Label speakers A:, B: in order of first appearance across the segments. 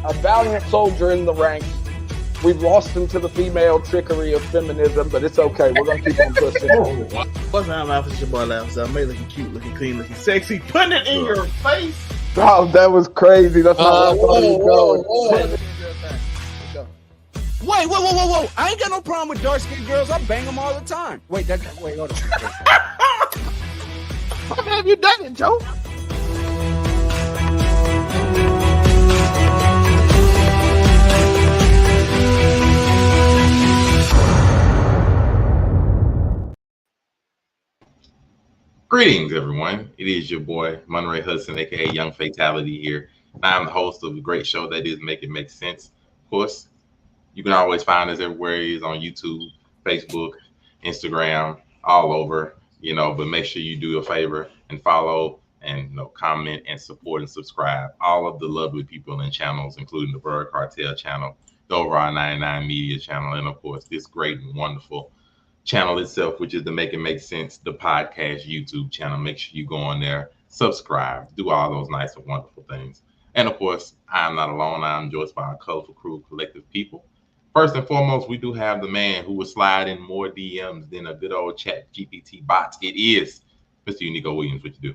A: a valiant soldier in the ranks. We've lost him to the female trickery of feminism, but it's okay. We're gonna keep on pushing.
B: What's not laughing? It's your boy laughs. I made looking cute, looking clean, looking sexy. Putting it in your face.
A: Oh, that was crazy. That's not where I thought he was going.
C: Whoa. I ain't got no problem with dark-skinned girls. I bang them all the time. Wait, hold on.
B: How have you done it, Joe?
D: Greetings, everyone. It is your boy, Monray Hudson, aka Young Fatality here. And I'm the host of a great show that is Make It Make Sense. Of course, you can always find us everywhere. It's on YouTube, Facebook, Instagram, all over, but make sure you do a favor and follow and comment and support and subscribe. All of the lovely people and channels, including the Bird Cartel channel, the Overall 99 Media channel, and of course, this great and wonderful channel itself, which is the Make It Make Sense, the podcast YouTube channel. Make sure you go on there, subscribe, do all those nice and wonderful things. And of course, I'm not alone. I'm joined by a colorful crew of collective people. First and foremost, we do have the man who will slide in more DMs than a good old chat GPT bot. It is Mr. Unico Williams. What you do?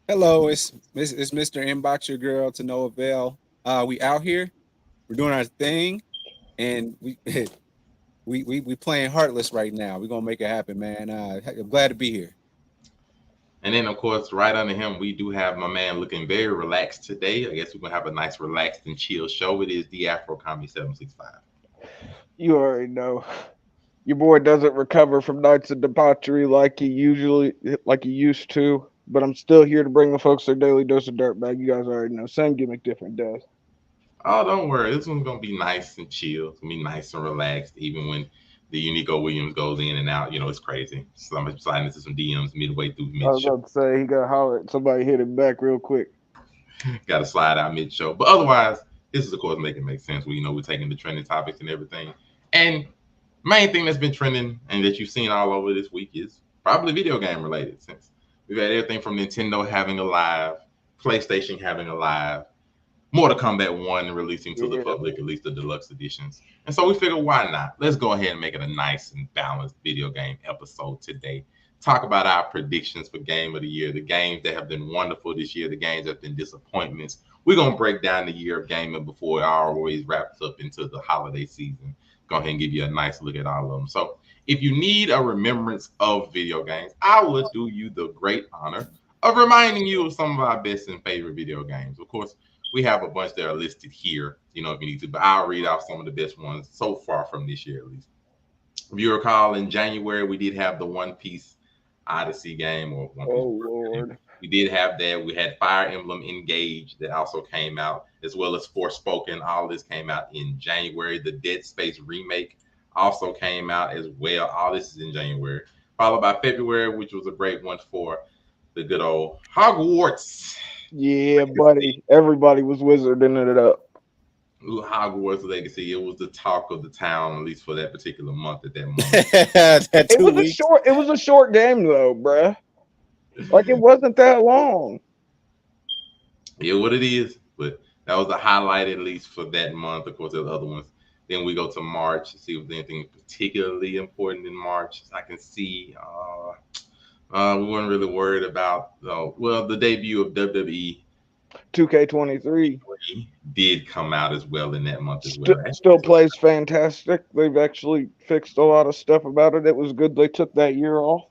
C: Hello, it's Mr. Inbox Your Girl to no avail. We out here, we're doing our thing, and we playing Heartless right now. We're gonna make it happen, man. I'm glad to be here.
D: And then, of course, right under him, we do have my man looking very relaxed today. I guess we're gonna have a nice, relaxed and chill show. It is the Afro Comedy 765.
A: You already know. Your boy doesn't recover from nights of debauchery like he used to. But I'm still here to bring the folks their daily dose of dirtbag. You guys already know. Same gimmick, different day.
D: Oh, don't worry. This one's going to be nice and chill. It's going to be nice and relaxed, even when the Unico Williams goes in and out. It's crazy. So I'm sliding into some DMs midway through mid-show.
A: I was about to say, he got to holler at somebody, hit him back real quick.
D: Got to slide out mid-show. But otherwise, this is, of course, Make It Make Sense. We're taking the trending topics and everything. And main thing that's been trending and that you've seen all over this week is probably video game related, since we've had everything from Nintendo having a live, PlayStation having a live, Mortal Kombat 1 releasing to the public, at least the deluxe editions. And so we figured, why not? Let's go ahead and make it a nice and balanced video game episode today. Talk about our predictions for Game of the Year, the games that have been wonderful this year, the games that have been disappointments. We're going to break down the year of gaming before it always wraps up into the holiday season. Go ahead and give you a nice look at all of them. So if you need a remembrance of video games, I would do you the great honor of reminding you of some of our best and favorite video games. Of course, we have a bunch that are listed here, if you need to, but I'll read off some of the best ones so far from this year, at least. If you recall, in January, we did have the One Piece Odyssey game, or One Piece.
A: Oh, Lord.
D: We did have that. We had Fire Emblem Engage that also came out, as well as Forspoken. All this came out in January. The Dead Space remake also came out as well. All this is in January. Followed by February, which was a great one for the good old Hogwarts.
A: Yeah, buddy. Everybody was wizarding it up.
D: Hogwarts Legacy. It was the talk of the town, at least for that particular month at that moment.
A: It was a short game though, bruh. Like, it wasn't that long.
D: Yeah, what it is, but that was the highlight, at least for that month. Of course, there's other ones. Then we go to March to see if there's anything particularly important in March. As I can see, we weren't really worried about, the debut of WWE
A: 2K23
D: did come out as well in that month as well.
A: Still plays fantastic. They've actually fixed a lot of stuff about it. It was good they took that year off.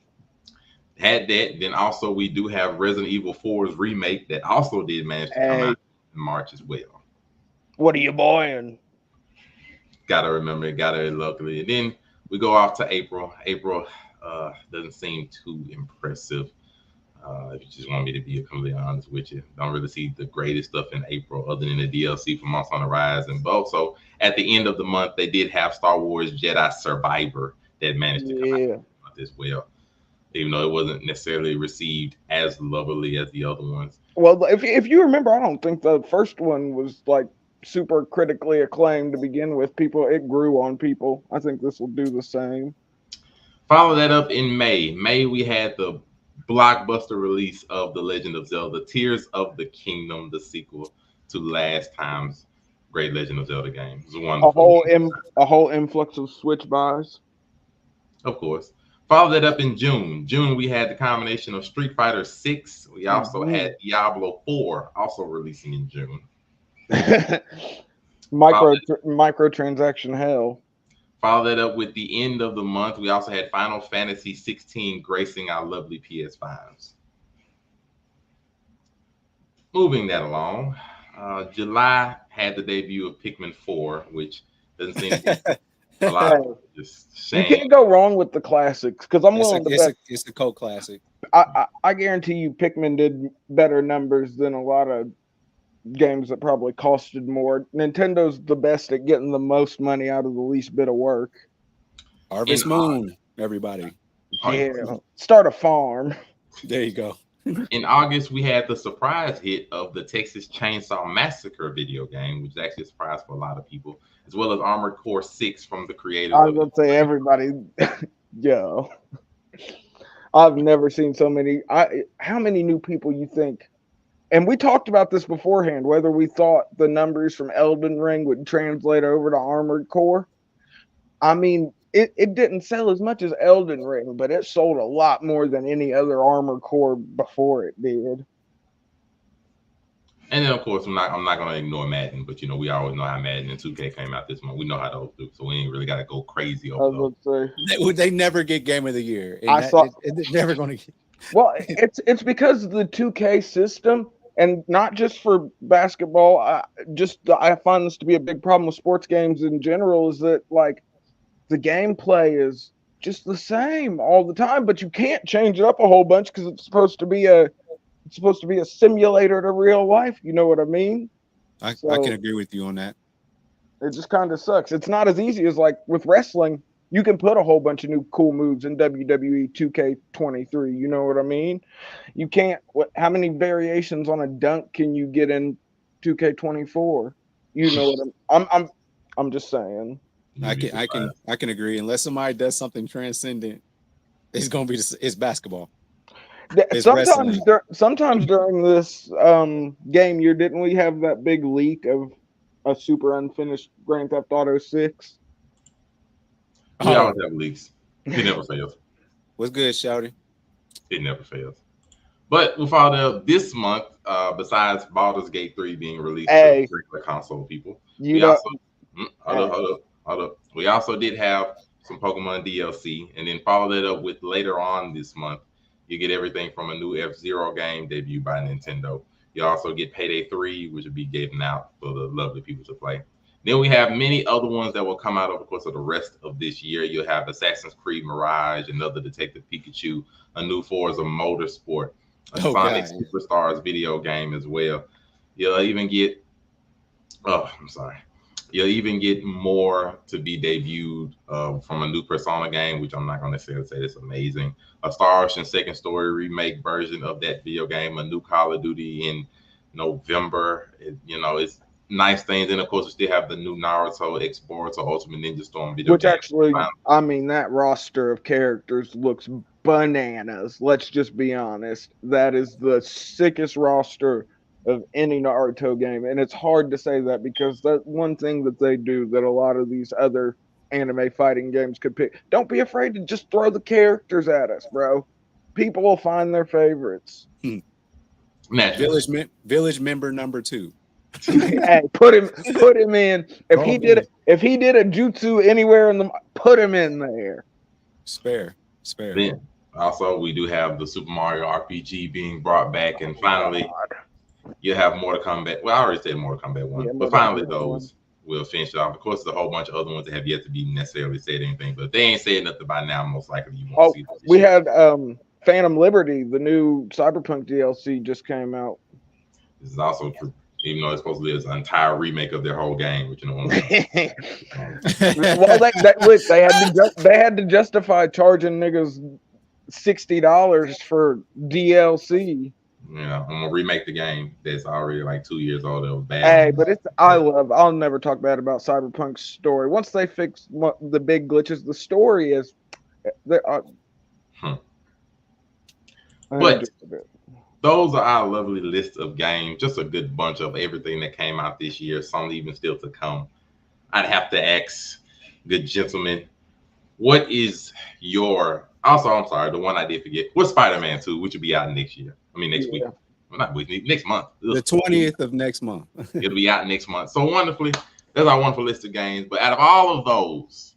D: Had that. Then also we do have Resident Evil 4's remake that also did manage to come out in March as well.
A: What are you buying?
D: Gotta remember it, gotta locally. And then we go off to April. April doesn't seem too impressive. If you just want me to be completely honest with you, don't really see the greatest stuff in April other than the DLC for Monster Hunter Rise and both. So at the end of the month, they did have Star Wars Jedi Survivor that managed to come out as well, even though it wasn't necessarily received as lovely as the other ones.
A: Well, if you remember, I don't think the first one was like super critically acclaimed to begin with. It grew on people. I think this will do the same.
D: Follow that up in May. May, we had the blockbuster release of The Legend of Zelda Tears of the Kingdom, the sequel to last time's Great Legend of Zelda game. It was
A: A
D: wonderful.
A: whole influx of Switch buys.
D: Of course. Follow that up in June. June, we had the combination of Street Fighter 6. We also had Diablo 4 also releasing in June.
A: Microtransaction hell.
D: Follow that up with the end of the month. We also had Final Fantasy 16 gracing our lovely PS5s. Moving that along, July had the debut of Pikmin 4, which doesn't seem to be a lot of just shame.
A: You can't go wrong with the classics because I'm willing to bet
C: it's a cult classic.
A: I guarantee you Pikmin did better numbers than a lot of games that probably costed more. Nintendo's the best at getting the most money out of the least bit of work.
C: Harvest Moon, everybody.
A: Yeah, start a farm.
C: There you go.
D: In August, we had the surprise hit of the Texas Chainsaw Massacre video game, which is actually a surprise for a lot of people, as well as Armored Core 6 from the creators.
A: I was going to say everybody, yo. I've never seen so many. How many new people you think? And we talked about this beforehand, whether we thought the numbers from Elden Ring would translate over to Armored Core. I mean, it didn't sell as much as Elden Ring, but it sold a lot more than any other Armored Core before it did.
D: And then, of course, I'm not going to ignore Madden, but, we always know how Madden and 2K came out this month. We know how those do, so we ain't really got to go crazy over those.
C: They never get Game of the Year. It's never going to get.
A: Well, it's because of the 2K system, and not just for basketball. I find this to be a big problem with sports games in general, is that, like, the gameplay is just the same all the time, but you can't change it up a whole bunch because it's supposed to be a simulator to real life. You know what I mean?
C: I can agree with you on that.
A: It just kind of sucks. It's not as easy as, like, with wrestling. You can put a whole bunch of new cool moves in WWE 2K23. You know what I mean? You can't. How many variations on a dunk can you get in 2K24? You know what I'm just saying.
C: I can agree. Unless somebody does something transcendent, it's gonna be it's basketball. It's
A: sometimes during this game year, didn't we have that big leak of a super unfinished Grand Theft Auto 6?
D: We always have leaks. It never fails.
C: What's good, Shouty?
D: It never fails. But we followed up this month, besides Baldur's Gate 3 being released to regular console people. Hold up. We also did have some Pokemon DLC, and then follow that up with later on this month. You get everything from a new F-Zero game debuted by Nintendo. You also get Payday 3, which will be given out for the lovely people to play. Then we have many other ones that will come out over the course of the rest of this year. You'll have Assassin's Creed Mirage, another Detective Pikachu, a new Forza Motorsport, a Sonic Superstars video game as well. You'll even get You'll even get more to be debuted from a new Persona game, which I'm not going to necessarily say that's amazing. A Star Ocean Second Story remake version of that video game, a new Call of Duty in November. It's nice things. And, of course, we still have the new Naruto X-Boruto Ultimate Ninja Storm video
A: game. Which actually, I mean, that roster of characters looks bananas. Let's just be honest. That is the sickest roster of any Naruto game, and it's hard to say that because that one thing that they do that a lot of these other anime fighting games could pick. Don't be afraid to just throw the characters at us, bro. People will find their favorites.
C: Village member number 2.
A: Hey, put him in. If he did a jutsu anywhere put him in there.
C: Spare.
D: Then also we do have the Super Mario RPG being brought back, and finally. You have Mortal Kombat. Well, I already said Mortal Kombat 1, but finally those will finish it off. Of course, there's a whole bunch of other ones that have yet to be necessarily said anything, but if they ain't said nothing by now, most likely you won't see them.
A: We had Phantom Liberty, the new Cyberpunk DLC just came out.
D: This is also true, even though it's supposed to be an entire remake of their whole game, which
A: well, they had to justify charging niggas $60 for DLC.
D: I'm gonna remake the game that's already like 2 years old. It was bad.
A: Hey, but I'll never talk bad about Cyberpunk's story. Once they fix the big glitches, the story is.
D: But those are our lovely list of games. Just a good bunch of everything that came out this year. Some even still to come. I'd have to ask, good gentlemen, what is your? Also, I'm sorry, the one I did forget. What's Spider-Man 2, which will be out next year? I mean, next week. Well, not week, next month.
C: The 20th of next month.
D: It'll be out next month. So wonderfully, that's our wonderful list of games. But out of all of those,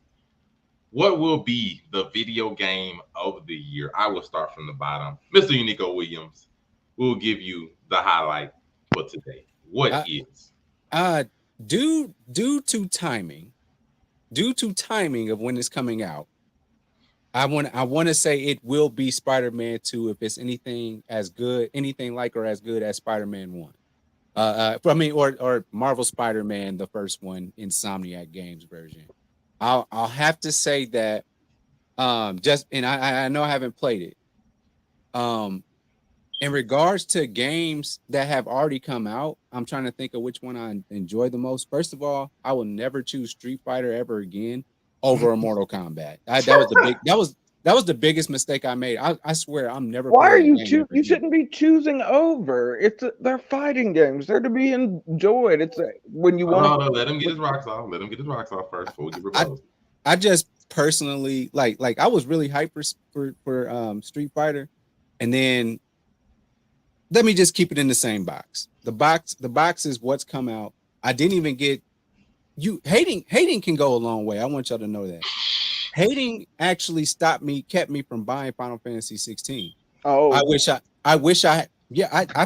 D: what will be the video game of the year? I will start from the bottom. Mr. Unico Williams will give you the highlight for today. What is?
C: Due to timing of when it's coming out, I want to say it will be Spider-Man 2 if it's anything like or as good as Spider-Man 1. Or Marvel Spider-Man, the first one, Insomniac Games version. I'll have to say that I know I haven't played it. In regards to games that have already come out, I'm trying to think of which one I enjoy the most. First of all, I will never choose Street Fighter ever again over a Mortal Kombat. That was the biggest mistake I made. I swear I'm never.
A: Why are you you shouldn't be choosing over. They're fighting games. They're to be enjoyed. When you want
D: to let him get his rocks off. Let him get his rocks off first before we get rebuttal.
C: I just personally like I was really hyped for Street Fighter, and then let me just keep it in the same box. The box is what's come out. I didn't even get you hating can go a long way. I want y'all to know that. Hating actually kept me from buying Final Fantasy 16.
A: Oh,
C: I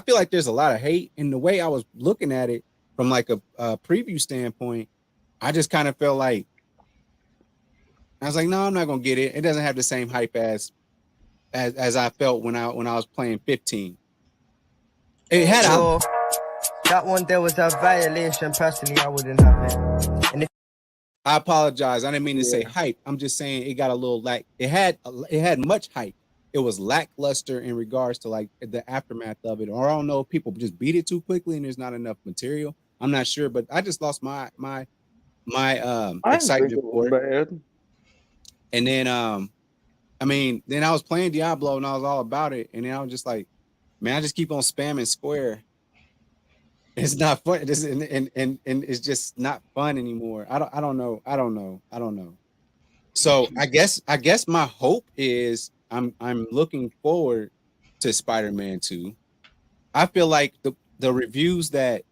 C: feel like there's a lot of hate in the way I was looking at it from like a preview standpoint. I just kind of felt like I was like, no, I'm not gonna get it. It doesn't have the same hype as I felt when I was playing 15. It had
E: that one there was a violation. Personally, I wouldn't have it. And
C: I apologize. I didn't mean to say hype. I'm just saying it got a little it had much hype. It was lackluster in regards to like the aftermath of it, or I don't know if people just beat it too quickly and there's not enough material. I'm not sure, but I just lost my excitement for it. And then then I was playing Diablo and I was all about it, and then I was just like, man, I just keep on spamming square. It's not fun. And it's just not fun anymore. I don't know. So I guess my hope is I'm looking forward to Spider-Man 2. I feel like the reviews that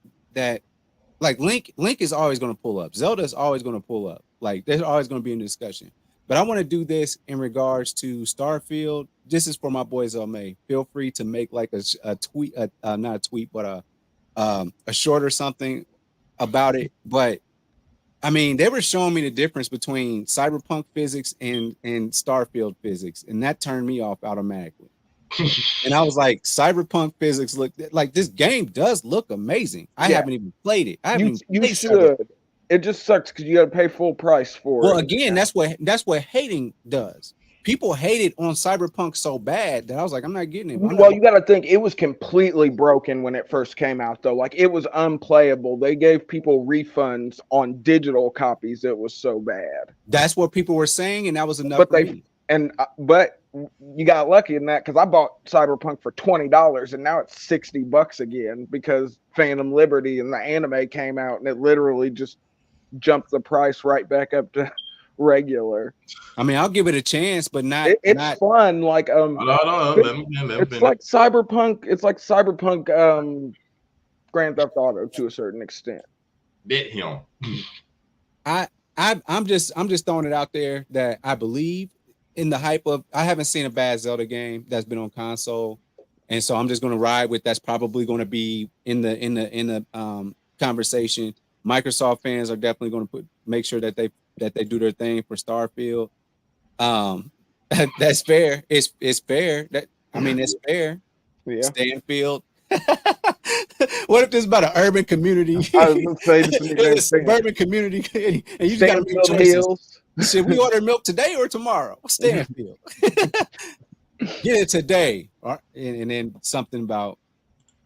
C: like Link is always going to pull up. Zelda is always going to pull up. Like there's always going to be a discussion. But I want to do this in regards to Starfield. This is for my boy Zelmay. Feel free to make like a tweet, not a tweet, but a short or something about it. But I mean, they were showing me the difference between Cyberpunk physics and Starfield physics, and that turned me off automatically. And I was like, Cyberpunk physics look like this game does look amazing. I haven't even played it.
A: You should. It just sucks because you got to pay full price for it.
C: Well, again, that's what hating does. People hated on Cyberpunk so bad that I was like, I'm not getting it.
A: Well, you got to think it was completely broken when it first came out, though. Like it was unplayable. They gave people refunds on digital copies. It was so bad.
C: That's what people were saying, and that was enough.
A: But you got lucky in that because I bought Cyberpunk for $20 and now it's $60 again because Phantom Liberty and the anime came out and it literally just jumped the price right back up to regular.
C: I mean, I'll give it a chance, but not.
A: It's fun. Like it's like Cyberpunk. It's like Cyberpunk Grand Theft Auto to a certain extent.
D: Bet him.
C: I'm just throwing it out there that I believe in the hype of. I haven't seen a bad Zelda game that's been on console, and so I'm just going to ride with. That's probably going to be in the conversation. Microsoft fans are definitely going to make sure that they do their thing for Starfield. That's fair. It's fair. It's fair.
A: Yeah.
C: Stanfield. What if this is about an urban community?
A: I was going to say this
C: urban community, and you just got to make choices. Should we order milk today or tomorrow? Stanfield. Get it today, and then something about.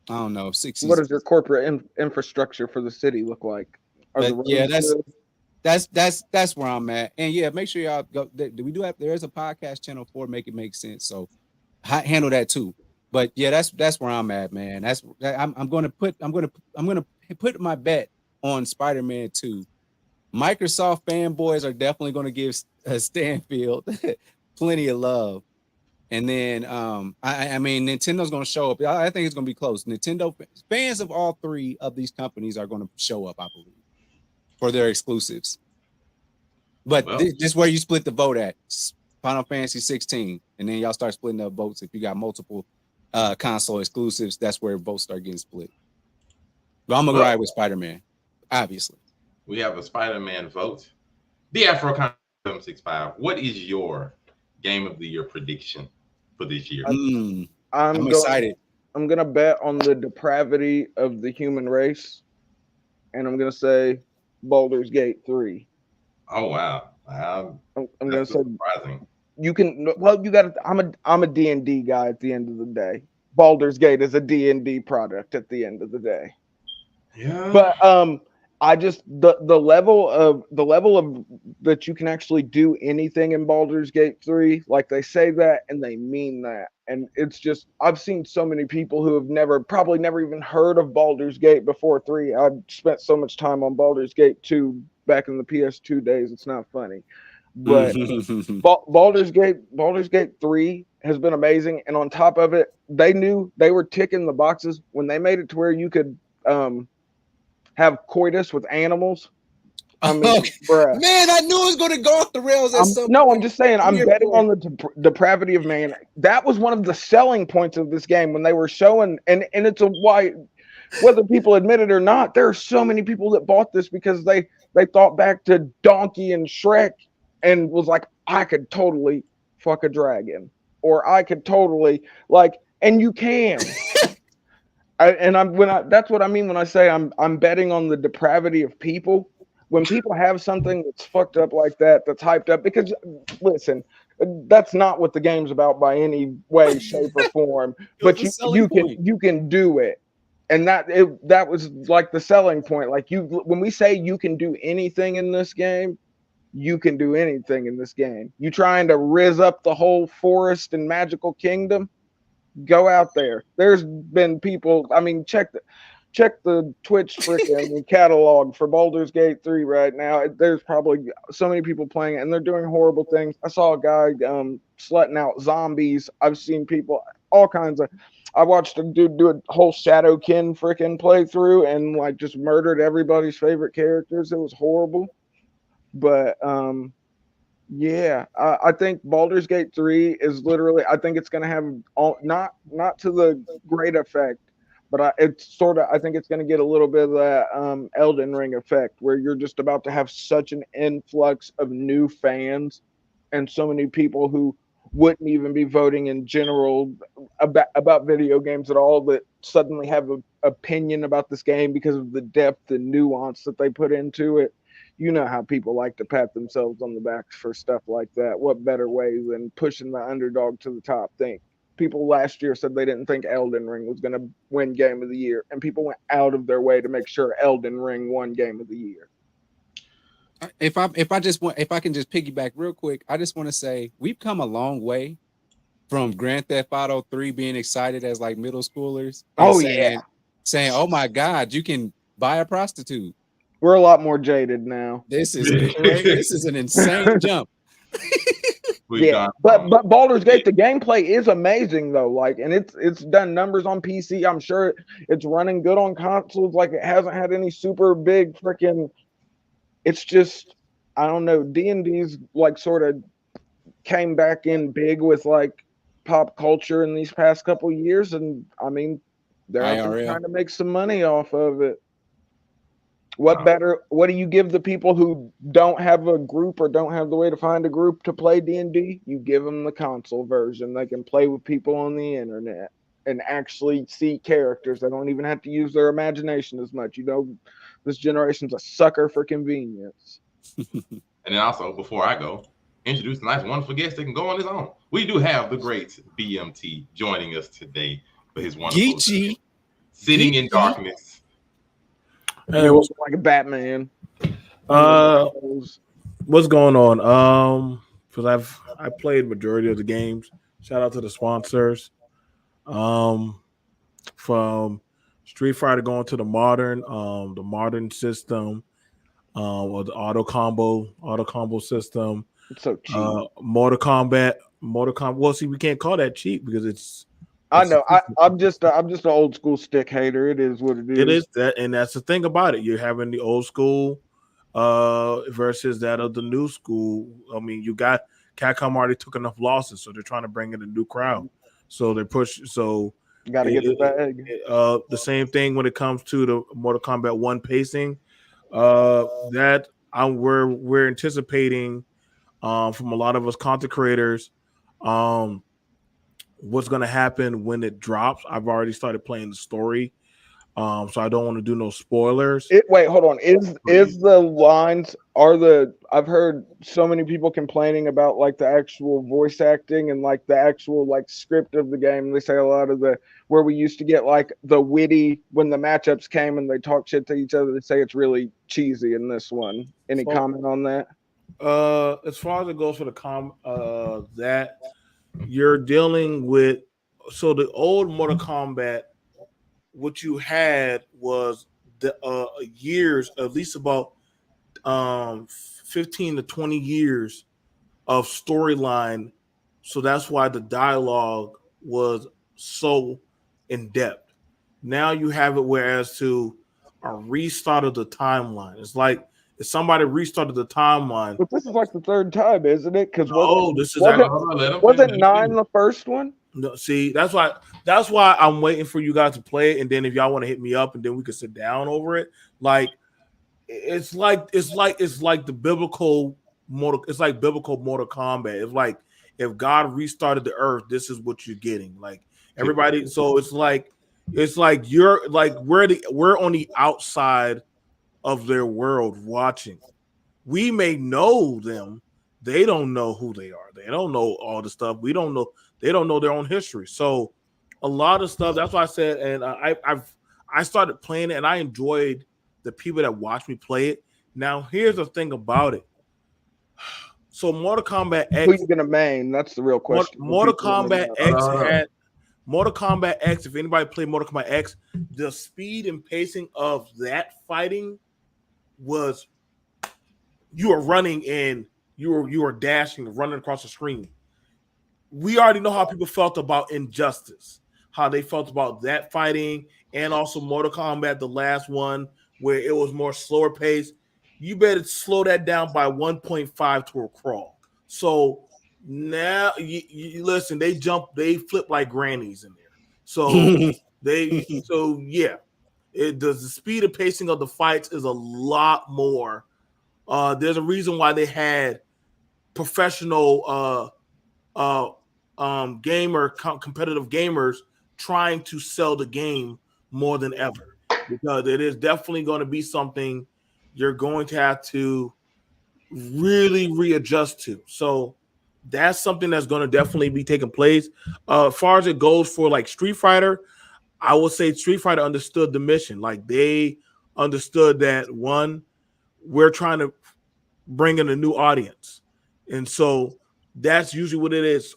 C: I don't know. 60s.
A: What does your corporate infrastructure for the city look like?
C: That's where I'm at. And yeah, make sure y'all go. There's a podcast channel for Make It Make Sense. So handle that too. But yeah, that's where I'm at, man. I'm gonna put my bet on Spider-Man 2. Microsoft fanboys are definitely gonna give Stanfield plenty of love. And then I mean Nintendo's gonna show up. I think it's gonna be close. Nintendo fans of all three of these companies are gonna show up, I believe, for their exclusives. But this is where you split the vote at. Final Fantasy 16, and then y'all start splitting up votes. If you got multiple console exclusives, that's where votes start getting split. But I'm gonna ride with Spider-Man, obviously.
D: We have a Spider-Man vote. The Afro 765. What is your game of the year prediction for this year?
C: I'm excited.
A: I'm gonna bet on the depravity of the human race, and I'm gonna say Baldur's Gate 3.
D: Oh wow!
A: I'm gonna say
D: surprising.
A: You can you got. I'm a D&D guy at the end of the day. Baldur's Gate is a D&D product at the end of the day.
D: Yeah.
A: But I just the level of that you can actually do anything in Baldur's Gate 3, like they say that and they mean that. And it's just I've seen so many people who have probably never even heard of Baldur's Gate before 3. I've spent so much time on Baldur's Gate 2 back in the PS2 days, it's not funny. But Baldur's Gate 3 has been amazing, and on top of it, they knew they were ticking the boxes when they made it to where you could have coitus with animals. I mean,
C: man, I knew it was going to go off the rails.
A: I'm just saying, I'm betting on the depravity of man. That was one of the selling points of this game when they were showing, and it's why, whether people admit it or not, there are so many people that bought this because they thought back to Donkey and Shrek and was like, I could totally fuck a dragon, or I could totally and you can. That's what I mean when I say I'm betting on the depravity of people. When people have something that's fucked up like that, that's hyped up, because listen, that's not what the game's about by any way, shape, or form. But you can do it, and that was like the selling point. Like when we say you can do anything in this game, you can do anything in this game. You trying to riz up the whole forest and magical kingdom? Go out there. There's been people. I mean, check the Twitch freaking catalog for Baldur's Gate 3 right now. There's probably so many people playing it, and they're doing horrible things. I saw a guy slutting out zombies. I've seen people, all kinds of. I watched a dude do a whole Shadowkin freaking playthrough and just murdered everybody's favorite characters. It was horrible. But yeah, I think Baldur's Gate 3 is literally. I think it's going to have not to the great effect, but I think it's going to get a little bit of that Elden Ring effect, where you're just about to have such an influx of new fans and so many people who wouldn't even be voting in general about video games at all that suddenly have an opinion about this game because of the depth and nuance that they put into it. You know how people like to pat themselves on the back for stuff like that. What better way than pushing the underdog to the top? People last year said they didn't think Elden Ring was going to win Game of the Year, and people went out of their way to make sure Elden Ring won Game of the Year.
C: If I can just piggyback real quick, I just want to say we've come a long way from Grand Theft Auto 3 being excited as middle schoolers. Saying, "Oh my God, you can buy a prostitute."
A: We're a lot more jaded now.
C: This is great. This is an insane jump.
A: But Baldur's Gate, the gameplay is amazing though. And it's done numbers on PC. I'm sure it's running good on consoles. It hasn't had any super big freaking. It's just, I don't know. D&D's sort of came back in big with pop culture in these past couple of years, and I mean they're trying to make some money off of it. What do you give the people who don't have a group or don't have the way to find a group to play D&D? You give them the console version. They can play with people on the internet and actually see characters. They don't even have to use their imagination as much. This generation's a sucker for convenience.
D: And then also, before I go, introduce a nice, wonderful guest that can go on his own. We do have the great BMT joining us today for his wonderful Sitting in Darkness.
A: Hey, what's like a Batman?
F: What's going on? Because I played majority of the games. Shout out to the sponsors. From Street Fighter going to the modern system, or the auto combo system.
A: It's so cheap.
F: Mortal Kombat. Well, see, we can't call that cheap because
A: I know. I'm just an old school stick hater. It is what it is.
F: it is that, and that's the thing about it. You're having the old school versus that of the new school. I mean, you got Capcom already took enough losses, so they're trying to bring in a new crowd. So they push. So
A: You got to get the bag.
F: the same thing when it comes to the Mortal Kombat 1 pacing. That we're anticipating from a lot of us content creators. What's going to happen when it drops? I've already started playing the story, so I don't want to do no spoilers.
A: Wait, hold on. Is the lines I've heard so many people complaining about like the actual voice acting and like the actual like script of the game. They say a lot of where we used to get like the witty when the matchups came and they talk shit to each other. They say it's really cheesy in this one. Any comment on that?
F: As far as it goes for that you're dealing with, so the old Mortal Kombat, what you had was the years, at least about 15 to 20 years of storyline. So that's why the dialogue was so in depth. Now you have it whereas to a restart of the timeline. It's like if somebody restarted the timeline.
A: But this is like the third time, isn't it? Because
F: wasn't
A: 9 the first one?
F: No, see, that's why I'm waiting for you guys to play it, and then if y'all want to hit me up, and then we can sit down over it. Like it's like the biblical Mortal Kombat. It's like if God restarted the earth, this is what you're getting. Like everybody, so it's like you're like we're on the outside of their world watching. We may know them, they don't know who they are. They don't know all the stuff. We don't know. They don't know their own history. So a lot of stuff. That's why I said, and I started playing it, and I enjoyed the people that watched me play it. Now here's the thing about it. So Mortal Kombat X.
A: Who you gonna main? That's the real question.
F: Mortal Kombat X. If anybody played Mortal Kombat X, the speed and pacing of that fighting was you are running and you are dashing, running across the screen. We already know how people felt about Injustice, how they felt about that fighting, and also Mortal Kombat, the last one, where it was more slower pace. You better slow that down by 1.5 to a crawl. So now you listen, they flip like grannies in there. So the speed and pacing of the fights is a lot more. There's a reason why they had professional competitive gamers trying to sell the game more than ever, because it is definitely going to be something you're going to have to really readjust to. So that's something that's going to definitely be taking place. As far as it goes for like Street Fighter, I would say Street Fighter understood the mission. Like they understood that one, we're trying to bring in a new audience. And so that's usually what it is.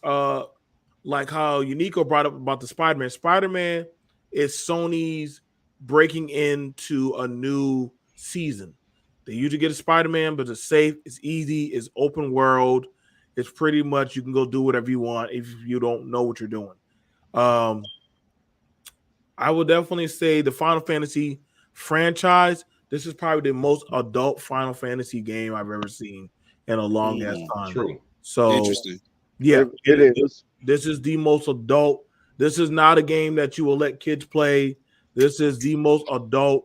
F: Like how Unico brought up about the Spider-Man. Spider-Man is Sony's breaking into a new season. They usually get a Spider-Man, but it's safe, it's easy, it's open world. It's pretty much you can go do whatever you want if you don't know what you're doing. I would definitely say the Final Fantasy franchise, this is probably the most adult Final Fantasy game I've ever seen in a long ass time.
D: True.
F: So
C: interesting.
F: Yeah,
A: it is.
F: This is the most adult. This is not a game that you will let kids play. This is the most adult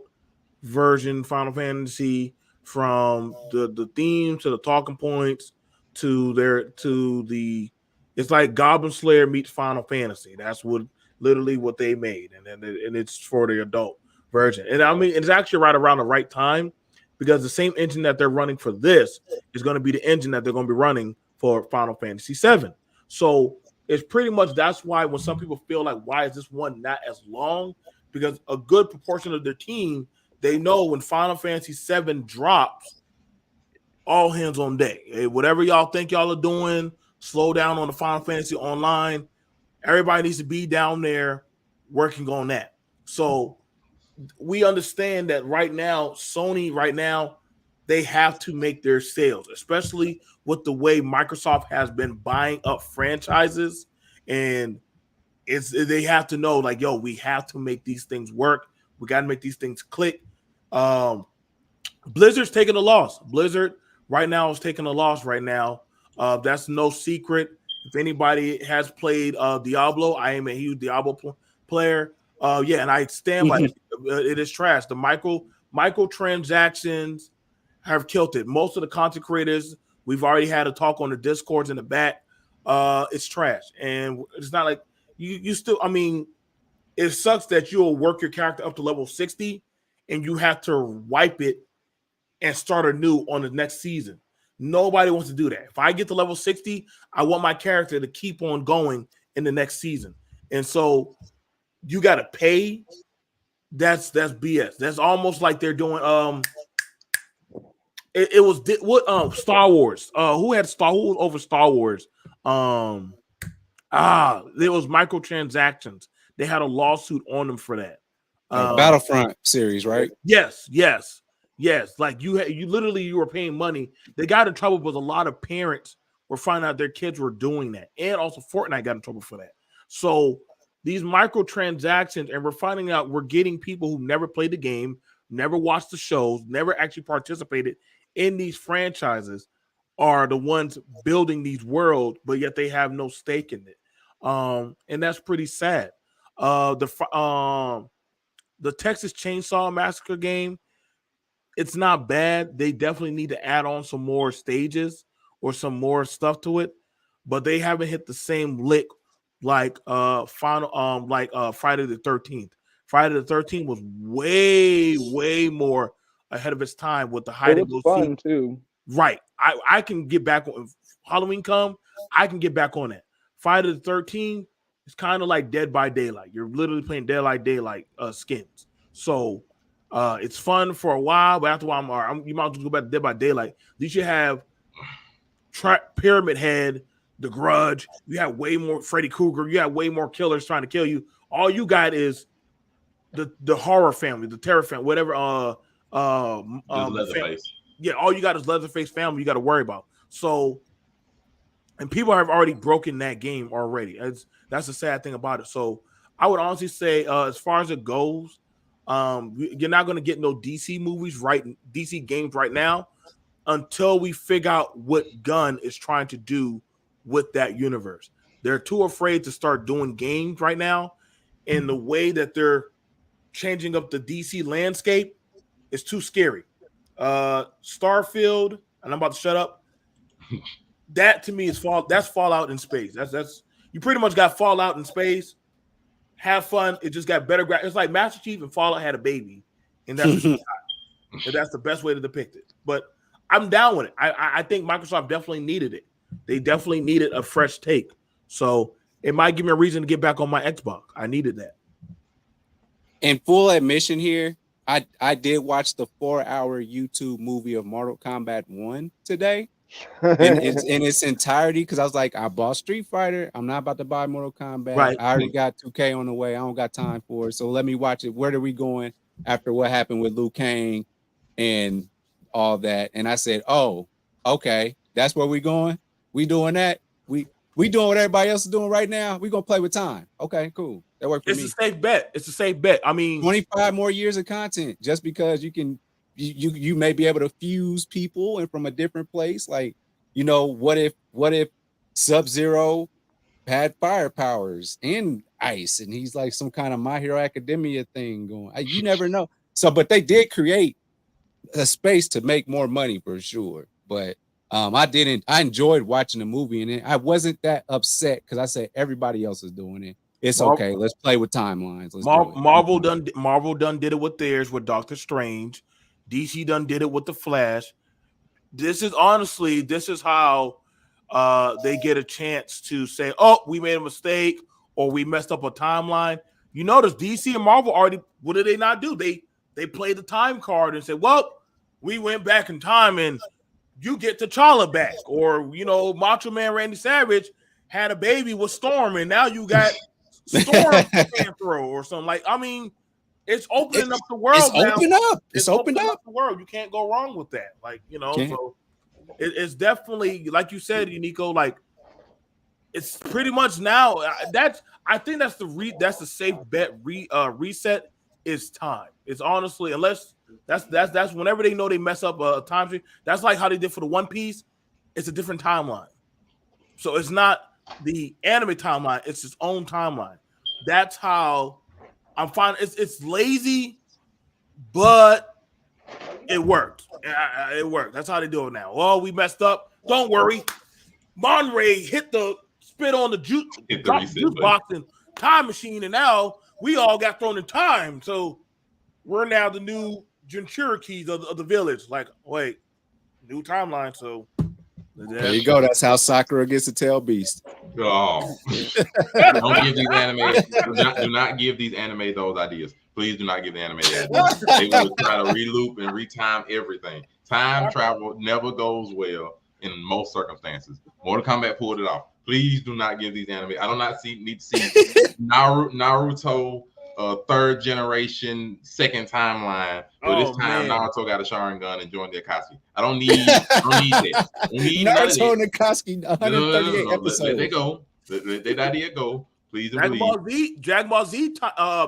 F: version Final Fantasy, from the theme to the talking points to it's like Goblin Slayer meets Final Fantasy. That's literally what they made, and it's for the adult version. And I mean, it's actually right around the right time, because the same engine that they're running for this is going to be the engine that they're going to be running for Final Fantasy VII. So it's pretty much, that's why when some people feel like, why is this one not as long? Because a good proportion of their team, they know when Final Fantasy VII drops, all hands on deck. Hey, whatever y'all think y'all are doing, slow down on the Final Fantasy Online. Everybody needs to be down there working on that. So we understand that right now, Sony, they have to make their sales, especially with the way Microsoft has been buying up franchises. And they have to know, like, yo, we have to make these things work. We got to make these things click. Blizzard's taking a loss. Blizzard right now is taking a loss right now. That's no secret. If anybody has played Diablo, I am a huge Diablo player. Yeah, and I stand by it. It is trash. The microtransactions have killed it. Most of the content creators, we've already had a talk on the Discords in the back. It's trash. And it's not like you still, I mean, it sucks that you'll work your character up to level 60 and you have to wipe it and start anew on the next season. Nobody wants to do that. If I get to level 60, I want my character to keep on going in the next season. And so you got to pay. That's BS. That's almost like they're doing it was Star Wars. Who was over Star Wars? There was microtransactions. They had a lawsuit on them for that.
C: Battlefront series, right?
F: Yes. Like you were paying money. They got in trouble because a lot of parents were finding out their kids were doing that, and also Fortnite got in trouble for that. So these microtransactions, and we're finding out we're getting people who never played the game, never watched the shows, never actually participated in these franchises, are the ones building these worlds, but yet they have no stake in it. And that's pretty sad. The Texas Chainsaw Massacre game, it's not bad. They definitely need to add on some more stages or some more stuff to it, but they haven't hit the same lick like Friday the 13th. Friday the 13th was way more ahead of its time with the hide and go
A: fun too.
F: Right. I can get back on Halloween come. I can get back on that. Friday the 13th is kind of like Dead by Daylight. You're literally playing Dead by Daylight skins. So it's fun for a while, but after a while, you might as well go back to Dead by Daylight. At least you have Pyramid Head, The Grudge. You have way more Freddy Krueger. You have way more killers trying to kill you. All you got is the horror family, the terror family, whatever.
D: Leatherface.
F: Yeah, all you got is Leatherface family you got to worry about. So, and people have already broken that game already. That's the sad thing about it. So I would honestly say, as far as it goes, you're not going to get no DC movies, DC games right now until we figure out what Gunn is trying to do with that universe. They're too afraid to start doing games right now, and the way that they're changing up the DC landscape is too scary. Starfield, and I'm about to shut up. That to me is that's Fallout in space. That's you pretty much got Fallout in space. Have fun. It just got better. It's like Master Chief and Fallout had a baby, and that's and that's the best way to depict it. But I'm down with it. I think Microsoft definitely needed it. They definitely needed a fresh take. So it might give me a reason to get back on my Xbox. I needed that.
C: In full admission here, I did watch the 4-hour YouTube movie of Mortal Kombat 1 today. in its entirety, because I was like, I bought Street Fighter. I'm not about to buy Mortal Kombat.
F: Right.
C: I already got 2K on the way. I don't got time for it. So let me watch it. Where are we going after what happened with Liu Kang and all that? And I said, oh, okay, that's where we going. We doing that. We doing what everybody else is doing right now. We gonna play with time. Okay, cool. That worked for me.
F: It's a safe bet. It's a safe bet. I mean,
C: 25 more years of content just because you can. You may be able to fuse people and from a different place. Like, you know, what if Sub-Zero had fire powers and ice, and he's like some kind of My Hero Academia thing going. You never know. So, but they did create a space to make more money for sure. But I enjoyed watching the movie, and I wasn't that upset because I said everybody else is doing it. It's okay. Let's play with timelines.
F: Marvel done did it with theirs with Doctor Strange. DC done did it with the Flash. This is how they get a chance to say, oh, we made a mistake or we messed up a timeline. You notice DC and Marvel already, what did they not do? They played the time card and said, well, we went back in time and you get T'Challa back. Or, you know, Macho Man Randy Savage had a baby with Storm, and now you got Storm Panthro or something. Like, I mean, it's opening up the world.
C: It's
F: now.
C: opened up. It's opened
F: opening
C: up.
F: the world. You can't go wrong with that. Like, you know,
C: Can't.
F: so it's definitely, like you said, Nico. Like, it's pretty much now. I think that's the safe bet. Reset is time. It's honestly, unless that's whenever they know they mess up a time stream. That's like how they did for the One Piece. It's a different timeline. So it's not the anime timeline. It's its own timeline. That's how I'm finding. It's lazy, but it worked. It worked. That's how they do it now. Oh, we messed up. Don't worry. Monray hit the spit on the juice box and time machine, and now we all got thrown in time. So we're now the new Jinchurikis of the village. Like, wait, new timeline. So
C: there you go. That's how Sakura gets a tail beast.
D: Oh, don't give these anime. Do not give these anime those ideas. Please do not give the anime that ideas. They will try to reloop and retime everything. Time travel never goes well in most circumstances. Mortal Kombat pulled it off. Please do not give these anime. I do not need to see Naruto third generation second timeline. But this time Naruto got a Sharingan and joined the Akatsuki. I don't need that. I don't need
C: Naruto and Akatsuki 138 episodes.
D: Let it go. Let that idea go. Please and
F: Dragon Ball Z,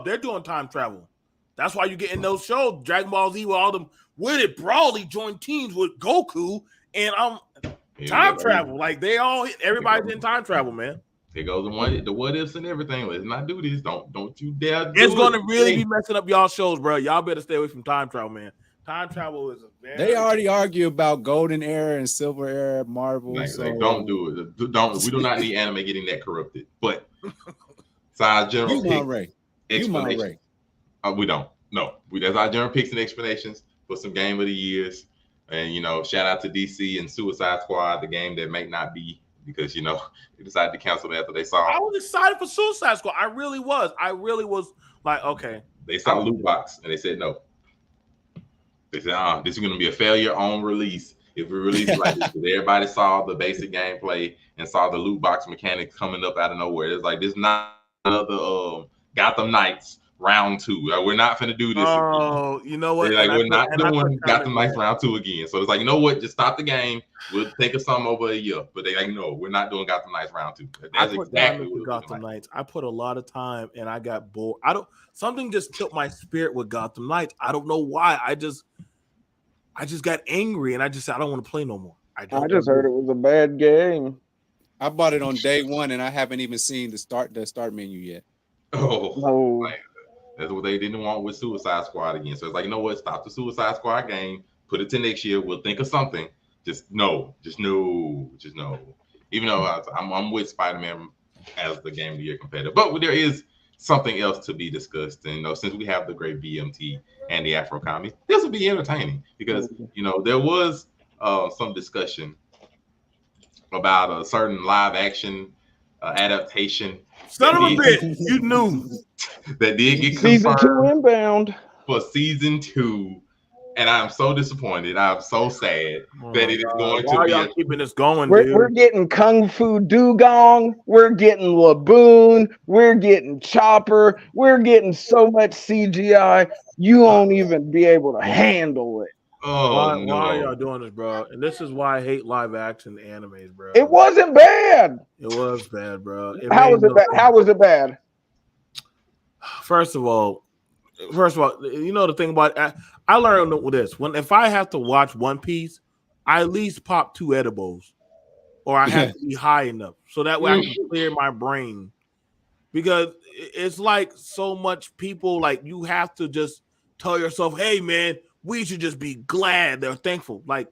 F: they're doing time travel. That's why you're getting those shows. Dragon Ball Z with all them Witted Brawly joined teams with Goku and time travel. Like they all everybody's in time travel, man.
D: It goes the what ifs and everything. Let's not do this. Don't you dare.
F: It's going to really be messing up y'all shows, bro. Y'all better stay away from time travel, man. Time travel is
C: They already argue about golden era and silver era Marvel.
D: Like, don't do it. We do not need anime getting that corrupted. But our general explanation. We don't. No, that's our general picks and explanations for some game of the years. And shout out to DC and Suicide Squad, the game that may not be, because they decided to cancel it after they saw.
F: I was excited for Suicide Squad. I really was like, okay.
D: They saw loot box and they said no. They said, this is going to be a failure on release if we release it like this. Everybody saw the basic gameplay and saw the loot box mechanics coming up out of nowhere. It's like, this is not another Gotham Knights round 2. We're not going to do this
F: again. You know what?
D: We're not doing Gotham Knights round 2 again. So it's like, you know what? Just stop the game. We'll take us some over a year. But they like, no, we're not doing Gotham Knights round 2. That's exactly what
F: Gotham Knights. I put a lot of time and I got bored. Something just killed my spirit with Gotham Knights. I don't know why. I just got angry and I just said I don't want to play no more.
A: I just heard it was a bad game.
C: I bought it on day one and I haven't even seen the start menu yet.
D: Oh, no. That's what they didn't want with Suicide Squad again. So it's like, you know what? Stop the Suicide Squad game. Put it to next year. We'll think of something. Just no. Even though I'm with Spider-Man as the game of the year competitor, but there is something else to be discussed. And since we have the great BMT and the Afro Comedy, this will be entertaining because there was some discussion about a certain live action adaptation.
F: Son of a bitch, you knew
D: that did get
A: confirmed. Season 2 inbound
D: for season 2. And I'm so disappointed. I'm so sad that it is going to be.
F: Y'all keeping this going,
A: dude? We're getting Kung Fu Dugong. We're getting Laboon. We're getting Chopper. We're getting so much CGI. You won't even be able to handle it.
F: Why are y'all doing this, bro? And this is why I hate live action animes, bro.
A: It wasn't bad.
F: It was bad, bro.
A: How was it bad? How was it bad?
F: First of all, the thing about I learned with this. If I have to watch One Piece, I at least pop 2 edibles, or I have to be high enough so that way I can clear my brain. Because it's like so much people, like you have to just tell yourself, "Hey, man, we should just be glad they're thankful." Like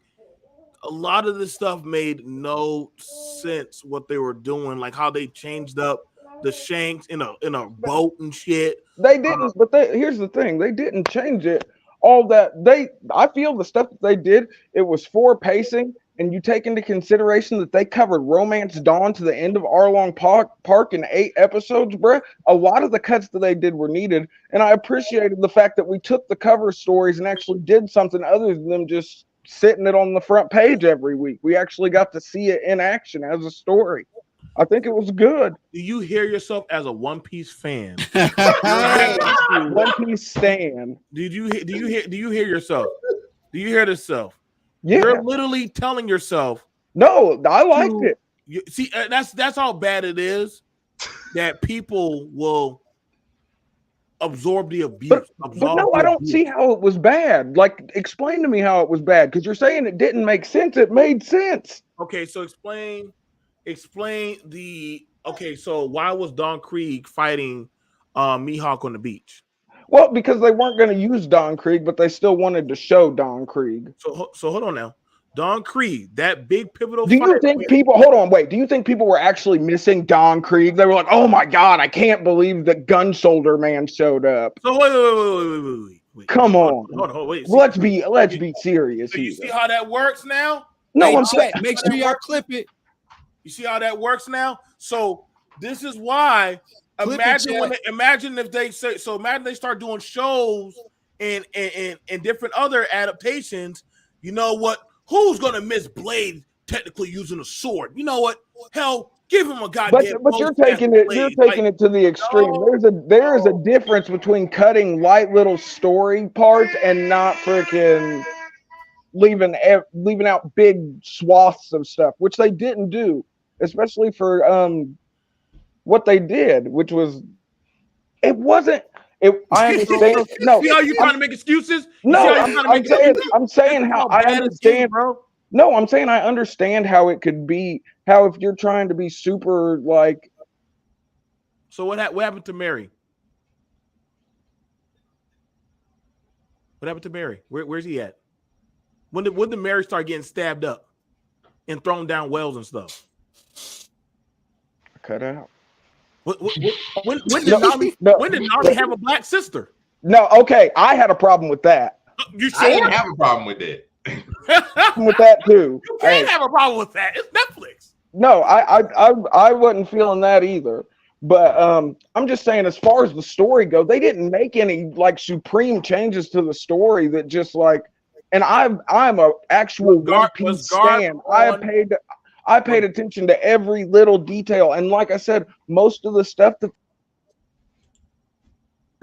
F: a lot of this stuff made no sense what they were doing, like how they changed up the Shanks in a boat and shit.
A: They didn't, but here's the thing: they didn't change it. All that I feel the stuff that they did, it was for pacing, and you take into consideration that they covered Romance Dawn to the end of Arlong Park in 8 episodes, bruh. A lot of the cuts that they did were needed, and I appreciated the fact that we took the cover stories and actually did something other than them just sitting it on the front page every week. We actually got to see it in action as a story. I think it was good.
F: Do you hear yourself as a One Piece fan?
A: One Piece stan.
F: Do you hear yourself? Do you hear yourself?
A: Yeah.
F: You're literally telling yourself.
A: No, I liked it.
F: You see, that's how bad it is that people will absorb the abuse.
A: But no, I don't see how it was bad. Like, explain to me how it was bad, because you're saying it didn't make sense. It made sense.
F: Okay, so explain the. Okay, so why was Don Krieg fighting Mihawk on the beach?
A: Well, because they weren't going to use Don Krieg, but they still wanted to show Don Krieg.
F: So hold on now. Don Krieg, that big pivotal
A: Do
F: fight.
A: you think people, hold on, wait, do you think people were actually missing Don Krieg? They were like, oh my God, I can't believe the Gun Shoulder Man showed up.
F: So wait.
A: Come on.
F: Hold on, wait.
A: Let's be serious
F: So you
A: here.
F: see how that works now?
A: No,
C: Hey,
A: I'm
C: chat,
A: saying,
C: make sure y'all clip it.
F: You see how that works now? So this is why. Imagine if they say so. Imagine they start doing shows and different other adaptations. You know what? Who's gonna miss Blade technically using a sword? You know what? Hell, give him a goddamn.
A: but you're taking it. You're taking it to the extreme.
F: No.
A: There is a difference between cutting light little story parts and not freaking leaving out big swaths of stuff, which they didn't do, especially for what they did, which was it wasn't. I understand. No,
F: see how you trying to make excuses?
A: No, I'm saying how I understand,
F: bro.
A: No, I'm saying I understand how it could be. How if you're trying to be super like.
F: So what happened to Mary? What happened to Mary? Where's he at? When did Mary start getting stabbed up and thrown down wells and stuff?
A: Cut out.
F: When did Nami have a black sister?
A: No, okay, I had a problem with that.
F: You
D: I didn't
F: sure?
D: have a problem with that.
A: With that too.
F: You can't have a problem with that. It's Netflix.
A: No, I wasn't feeling that either. But I'm just saying, as far as the story go, they didn't make any like supreme changes to the story that just like. And I'm a actual One Piece fan. I paid attention to every little detail, and like I said, most of the stuff that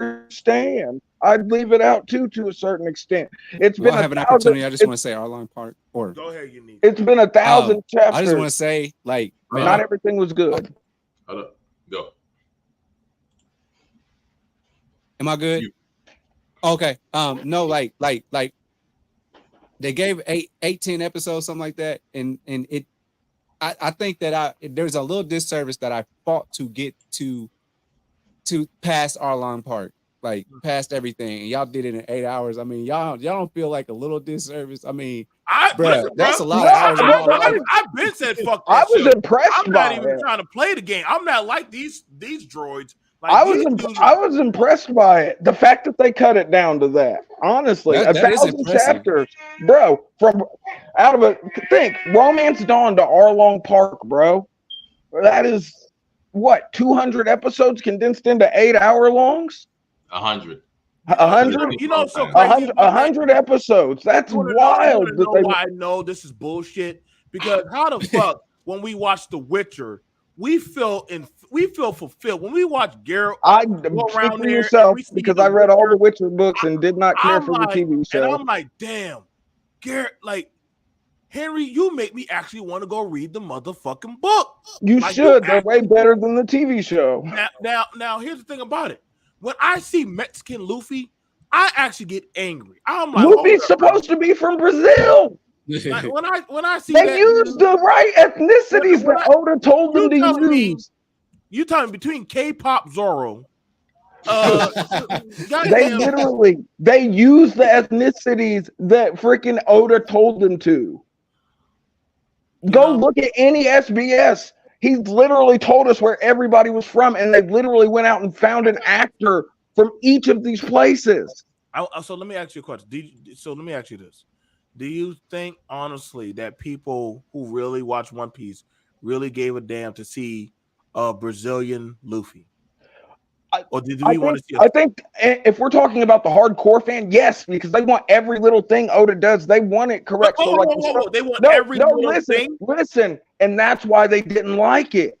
A: I understand, I'd leave it out too to a certain extent. It's been
C: I have an opportunity. I just want to say our long part. Or
F: Go ahead, you need.
A: it's been 1,000 chapters.
C: I just want to say, like, man,
A: not everything was good.
D: Hold up. Go.
C: am I good? Okay. No, like they gave 18 episodes, something like that, and it. I think that there's a little disservice that I fought to get to past Arlong Park, like past everything, and y'all did it in 8 hours. I mean, y'all don't feel like a little disservice? I mean, that's a lot of hours.
F: I've been said fuck that
A: I was
F: shit.
A: impressed
F: I'm
A: by
F: not even
A: it.
F: trying to play the game. I'm not like these droids. Like
A: I was impressed by it. The fact that they cut it down to that. Honestly,
C: That is
A: 1,000
C: impressive.
A: chapters, bro. From out of it, think Romance Dawn to Arlong Park, bro. That is what 200 episodes condensed into 8 hour longs.
D: 100.
A: 100.
F: You know, so crazy.
A: 100 episodes. That's wild.
F: You know why I know this is bullshit? Because how the fuck when we watch The Witcher, we feel fulfilled when we watch Geralt go around there
A: yourself,
F: and
A: because I read all the Witcher books and did not care for the
F: like,
A: TV show.
F: And I'm like, damn, Garrett, like Henry, you make me actually want to go read the motherfucking book.
A: You
F: like,
A: should. They're way better than the TV show.
F: Now, here's the thing about it. When I see Mexican Luffy, I actually get angry. I'm like,
A: Luffy's supposed to be from Brazil.
F: like, when I see
A: They
F: that,
A: used the right ethnicities that Oda told them to use.
F: You talking between K-pop Zoro?
A: They use the ethnicities that freaking Oda told them to. Go look at any SBS. He's literally told us where everybody was from, and they literally went out and found an actor from each of these places.
F: So let me ask you a question. Let me ask you this. Do you think, honestly, that people who really watch One Piece really gave a damn to see a Brazilian Luffy? Or did we want to see
A: I think if we're talking about the hardcore fan, yes, because they want every little thing Oda does. They want it correct.
F: They want every little thing.
A: Listen, and that's why they didn't like it.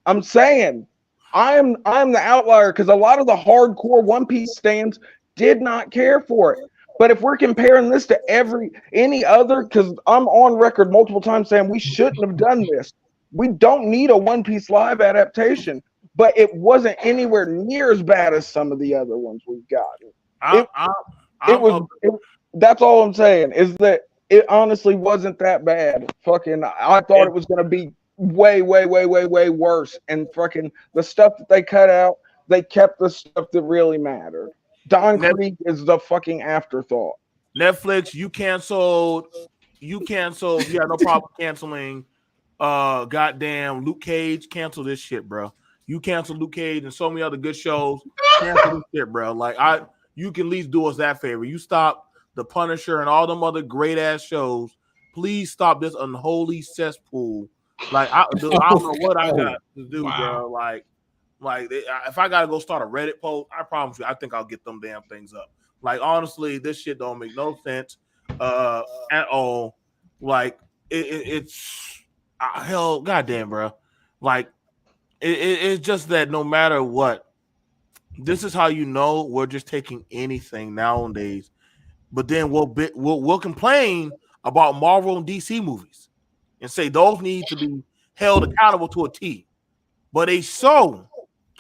A: I'm saying I'm the outlier because a lot of the hardcore One Piece stands did not care for it. But if we're comparing this to any other, because I'm on record multiple times saying we shouldn't have done this. We don't need a One Piece live adaptation, but it wasn't anywhere near as bad as some of the other ones we've gotten. That's all I'm saying is that it honestly wasn't that bad. Fucking, I thought it was gonna be way worse. And fucking the stuff that they cut out, they kept the stuff that really mattered. Don Creek is the fucking afterthought.
F: Netflix, you canceled. You had no problem canceling. Goddamn, Luke Cage, cancel this shit, bro. You canceled Luke Cage and so many other good shows. Cancel this shit, bro. Like you can at least do us that favor. You stop The Punisher and all them other great ass shows. Please stop this unholy cesspool. Like I don't know what I got to do, bro. Like if I gotta go start a Reddit post, I promise you, I think I'll get them damn things up. Like honestly, this shit don't make no sense at all. Like it's hell, goddamn, bro. Like it's just that no matter what, this is how you know we're just taking anything nowadays. But then we'll complain about Marvel and DC movies and say those need to be held accountable to a T. But a show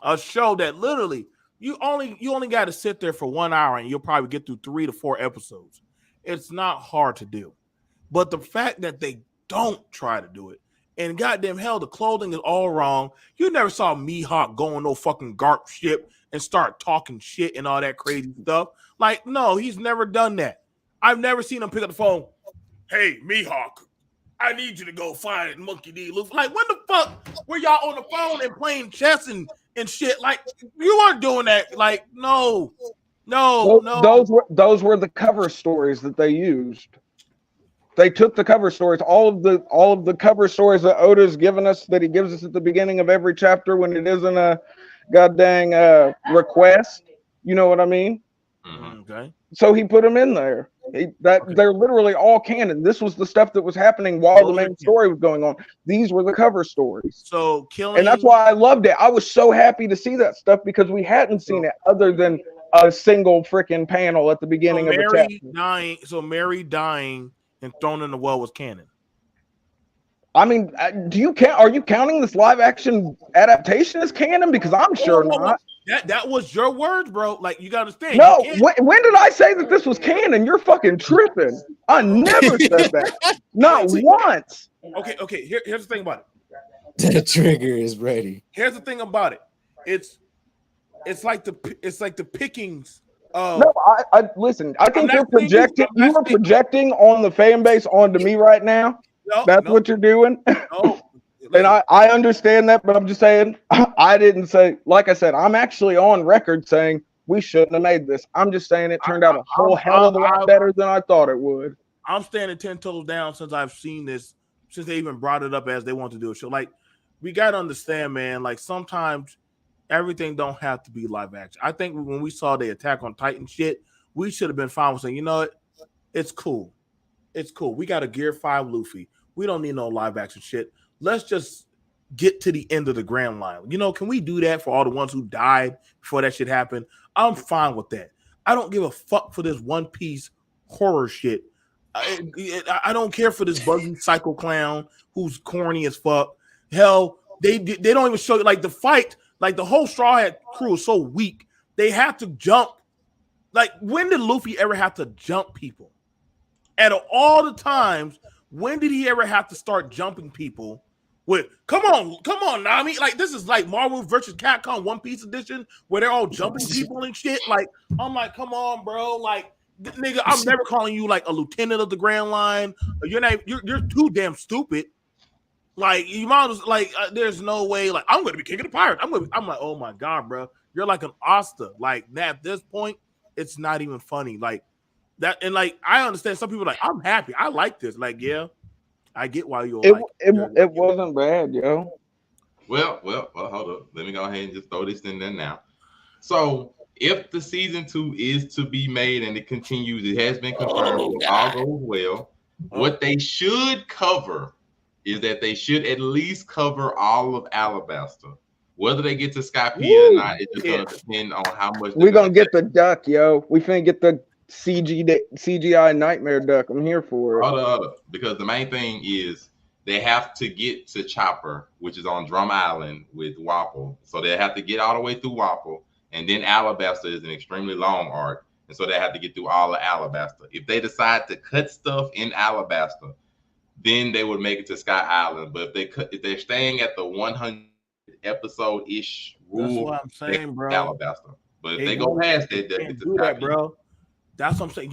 F: that literally you only got to sit there for 1 hour and you'll probably get through 3 to 4 episodes. It's not hard to do. But the fact that they don't try to do it, and goddamn hell, the clothing is all wrong. You never saw Mihawk go on no fucking Garp ship and start talking shit and all that crazy stuff. Like, no, he's never done that. I've never seen him pick up the phone. Hey, Mihawk, I need you to go find Monkey D. Luffy. Like, when the fuck were y'all on the phone and playing chess and shit? Like, you weren't doing that. Like, no.
A: Those were the cover stories that they used. They took the cover stories, all of the cover stories that Oda's given us, that he gives us at the beginning of every chapter when it isn't a goddamn request. You know what I mean?
F: Okay.
A: So he put them in there. They're literally all canon. This was the stuff that was happening while the main story was going on. These were the cover stories.
F: So
A: and that's why I loved it. I was so happy to see that stuff because we hadn't seen it other than a single freaking panel at the beginning of the chapter.
F: So Mary dying and thrown in the well was canon.
A: I mean, are you counting this live action adaptation as canon? Because I'm sure not.
F: That was your words, bro. Like, you gotta understand.
A: No, when did I say that this was canon? You're fucking tripping. I never said that. Not once.
F: Okay. Here's the thing about
C: it. The trigger is ready.
F: Here's the thing about it. It's like the pickings.
A: No, I listen. I think you're projecting. You are projecting on the fan base onto me right now. That's what you're doing.
F: No.
A: And I understand that, but I'm just saying, I didn't say, like I said, I'm actually on record saying we shouldn't have made this. I'm just saying it turned out a whole hell of a lot better than I thought it would.
F: I'm standing 10 toes down since I've seen this, since they even brought it up as they want to do a show. Like, we got to understand, man, like sometimes everything don't have to be live action. I think when we saw the Attack on Titan shit, we should have been fine with saying, you know what? It's cool. It's cool. We got a Gear 5 Luffy. We don't need no live action shit. Let's just get to the end of the Grand Line. You know, can we do that for all the ones who died before that shit happened? I'm fine with that. I don't give a fuck for this One Piece horror shit. I don't care for this buggy psycho clown who's corny as fuck. Hell, they don't even show you, like, the fight, like the whole Straw Hat crew is so weak. They have to jump. Like, when did Luffy ever have to jump people? Out of all the times, when did he ever have to start jumping people? With come on, Nami. Like, this is like Marvel versus Capcom One Piece edition where they're all jumping people and shit. Like, I'm like, come on, bro. Like, nigga, I'm never calling you like a lieutenant of the Grand Line. You're too damn stupid. Like, you might as like, there's no way. Like, I'm gonna be king of the pirates. I'm like, oh my god, bro. You're like an Asta. Like, at this point, it's not even funny. Like that, and like, I understand some people are like, I'm happy. I like this. Like, yeah. I get why you're like
A: it wasn't bad, yo.
D: Well, hold up. Let me go ahead and just throw this in there now. So, if the season 2 is to be made and it continues, it has been confirmed. All goes well. What they should cover is that they should at least cover all of Alabasta. Whether they get to Skypiea or not, it's just going to depend on how much.
A: We're going to get the duck, yo. We finna get the CGI Nightmare Duck. I'm here for it.
D: Because the main thing is they have to get to Chopper, which is on Drum Island with Wapple. So they have to get all the way through Wapple. And then Alabasta is an extremely long arc. And so they have to get through all of Alabasta. If they decide to cut stuff in Alabasta, then they would make it to Sky Island. But if they're staying at the 100 episode ish rule,
F: that's what I'm saying, bro.
D: Alabasta. But if they go past it,
F: they do that, bro. That's what I'm saying.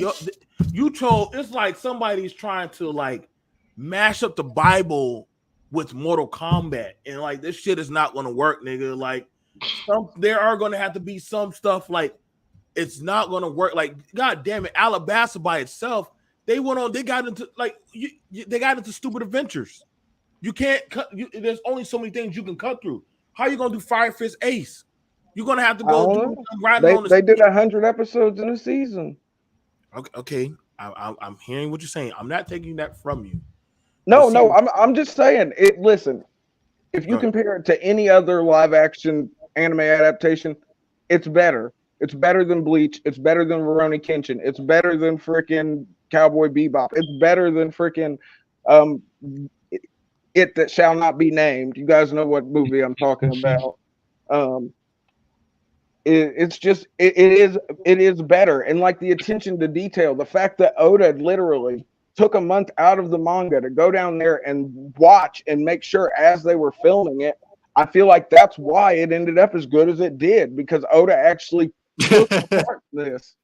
F: You told it's like somebody's trying to like mash up the Bible with Mortal Kombat, and like this shit is not going to work, nigga. Like there are going to have to be some stuff like it's not going to work. Like god damn it, Alabasta by itself, they got into like they got into stupid adventures. You can't cut. There's only so many things you can cut through. How are you going to do Fire Fist Ace? You're going to have to go right on.
A: They did 100 episodes in a season.
F: Okay. I'm hearing what you're saying. I'm not taking that from you.
A: No, I'm just saying it. Listen, if you compare it to any other live action anime adaptation, it's better. It's better than Bleach. It's better than Rurouni Kenshin. It's better than freaking Cowboy Bebop. It's better than freaking It That Shall Not Be Named. You guys know what movie I'm talking about. It is better. And like the attention to detail, the fact that Oda literally took a month out of the manga to go down there and watch and make sure as they were filming it, I feel like that's why it ended up as good as it did, because Oda actually took apart this.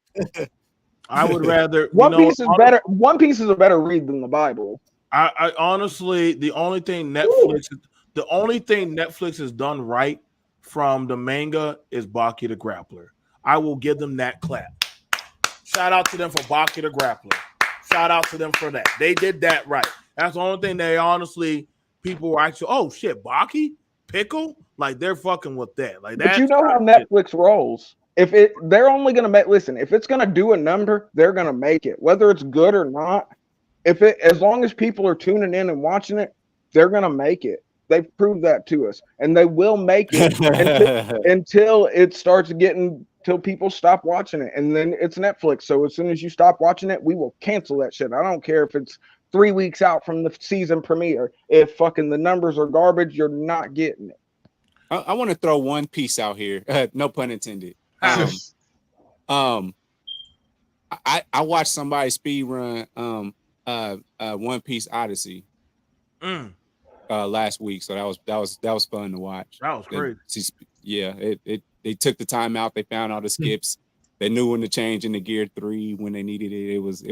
F: I would rather
A: One Piece is better. One Piece is a better read than the Bible.
F: I honestly, the only thing Netflix has done right from the manga is Baki the Grappler. I will give them that clap. Shout out to them for Baki the Grappler. Shout out to them for that. They did that right. That's the only thing they honestly, people were actually, oh shit, Baki? Pickle? Like they're fucking with that. Like that.
A: But you know how Netflix rolls. They're only gonna make, listen, if it's gonna do a number, they're gonna make it. Whether it's good or not, as long as people are tuning in and watching it, they're gonna make it. They've proved that to us, and they will make it until it starts getting, till people stop watching it, and then it's Netflix. So as soon as you stop watching it, we will cancel that shit. I don't care if it's 3 weeks out from the season premiere. If fucking the numbers are garbage, you're not getting it.
C: I want to throw one piece out here. No pun intended. I watched somebody speed run One Piece Odyssey last week, so that was fun to watch.
F: That was great.
C: They took the time out. They found all the skips. They knew when to change into Gear 3 when they needed it. It was a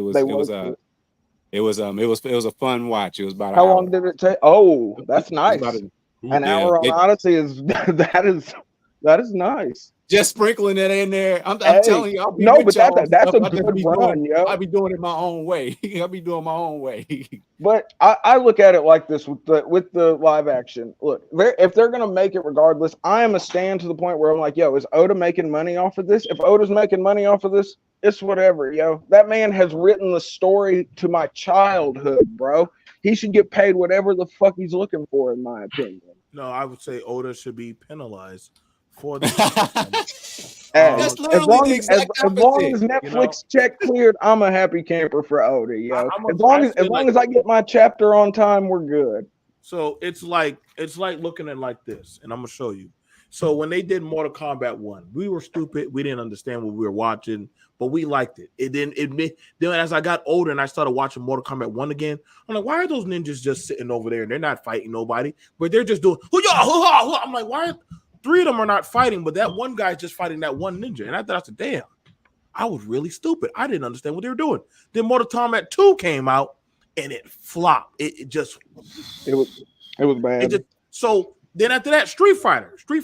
C: fun watch. It was about
A: how long did it take? Oh, that's nice. An hour on Odyssey is that is nice.
C: Just sprinkling it in there. I'm telling you,
A: that's a good run, yo.
C: I'll be doing it my own way. I'll be doing my own way.
A: But I look at it like this with the live action. Look, if they're gonna make it regardless, I am a stand to the point where I'm like, yo, is Oda making money off of this? If Oda's making money off of this, it's whatever, yo. That man has written the story to my childhood, bro. He should get paid whatever the fuck he's looking for, in my opinion.
F: No, I would say Oda should be penalized for this.
A: As long as Netflix check cleared, I'm a happy camper for Oda, yo. As long as I get my chapter on time, we're good.
F: So it's like looking at it like this, and I'm gonna show you. So when they did Mortal Kombat 1, we were stupid. We didn't understand what we were watching, but we liked it. Then as I got older and I started watching Mortal Kombat 1 again, I'm like, why are those ninjas just sitting over there and they're not fighting nobody, but they're just doing hoo-yah. I'm like, why? 3 of them are not fighting, but that one guy's just fighting that one ninja. And I thought, I said, damn, I was really stupid. I didn't understand what they were doing. Then Mortal Kombat 2 came out and it flopped. It
A: was bad.
F: So then after that, Street Fighter. You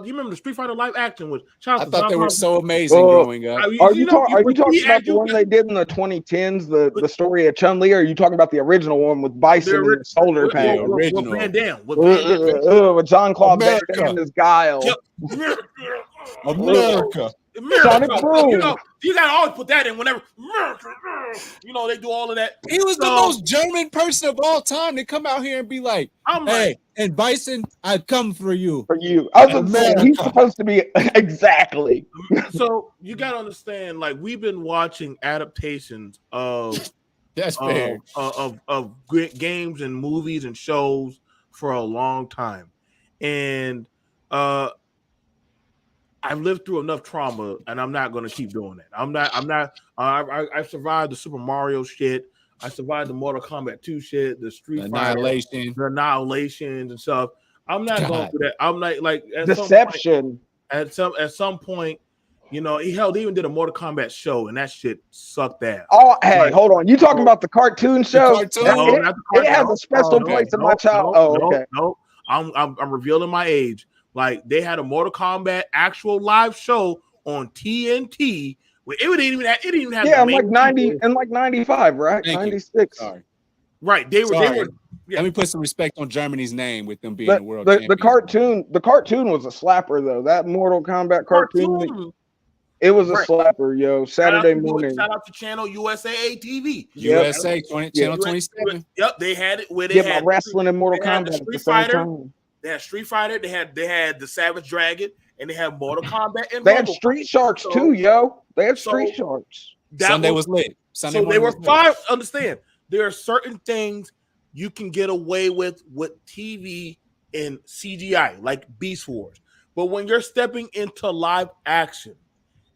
F: remember the Street Fighter live action was?
C: I thought they were so amazing growing up.
A: Are you talking about the one they did in the 2010s, the story of Chun-Li, or are you talking about the original one with Bison and the shoulder pad?
F: With Van Damme.
A: With Jean-Claude Van Damme and his guile.
C: America.
A: Sonic
F: America.
A: Boom.
F: You gotta always put that in whenever America, they do all of that.
C: He was the most German person of all time to come out here and be like,
F: I'm
C: "Hey,
F: like,
C: and Bison, I come for you."
A: For you, I was gonna say
C: America.
A: he's supposed to be exactly.
F: so you gotta understand, like we've been watching adaptations of
C: That's fair.
F: of great games and movies and shows for a long time, and I've lived through enough trauma, and I'm not going to keep doing that. I'm not. I survived the Super Mario shit. I survived the Mortal Kombat 2 shit, the Street
C: Annihilation.
F: Fighter, the Annihilations and stuff. I'm not going through that. I'm like
A: Deception.
F: At some point, he even did a Mortal Kombat show, and that shit sucked ass.
A: Oh, hey, hold on. You talking about the cartoon show?
C: cartoon?
F: No,
A: It
F: not the cartoon.
A: has a special place in my child. Okay.
F: No. I'm revealing my age. Like they had a Mortal Kombat actual live show on TNT. Where it didn't even have.
A: Yeah, in like 90 and like 95, right?
C: Thank you.
A: 96.
C: Sorry.
F: Right. They were. Yeah.
C: Let me put some respect on Germany's name with them being the world champion.
A: The cartoon was a slapper though. That Mortal Kombat cartoon. It was a slapper, yo. Saturday morning.
F: Shout out to Channel USA TV.
C: USA Channel 27.
F: Yep, they had it where they
A: Yeah,
F: had
A: wrestling and Mortal Kombat at the same time.
F: They had Street Fighter. They had the Savage Dragon, and they had Mortal Kombat. And
A: they had Street Sharks too, yo. They had Street Sharks.
C: Sunday was lit. Sunday
F: so they were fine. Understand, there are certain things you can get away with TV and CGI, like Beast Wars. But when you're stepping into live action,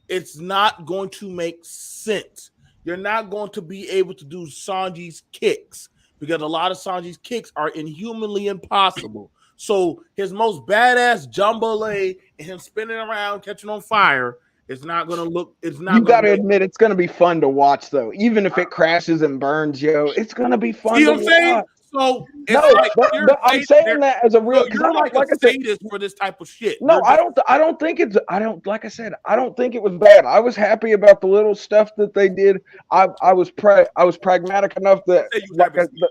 F: it's not going to make sense. You're not going to be able to do Sanji's kicks because a lot of Sanji's kicks are inhumanly impossible. So his most badass Jambalaya and him spinning around, catching on fire, it's not going to look. It's not.
A: You got to admit, it's going to be fun to watch, though. Even if it crashes and burns, yo, it's going to be fun.
F: You know
A: to
F: what I'm saying?
A: watch.
F: So
A: I'm saying that as a real.
F: So you're like a sadist for this type of shit.
A: No, I don't think it's. I don't. Like I said, I don't think it was bad. I was happy about the little stuff that they did. I was pragmatic enough that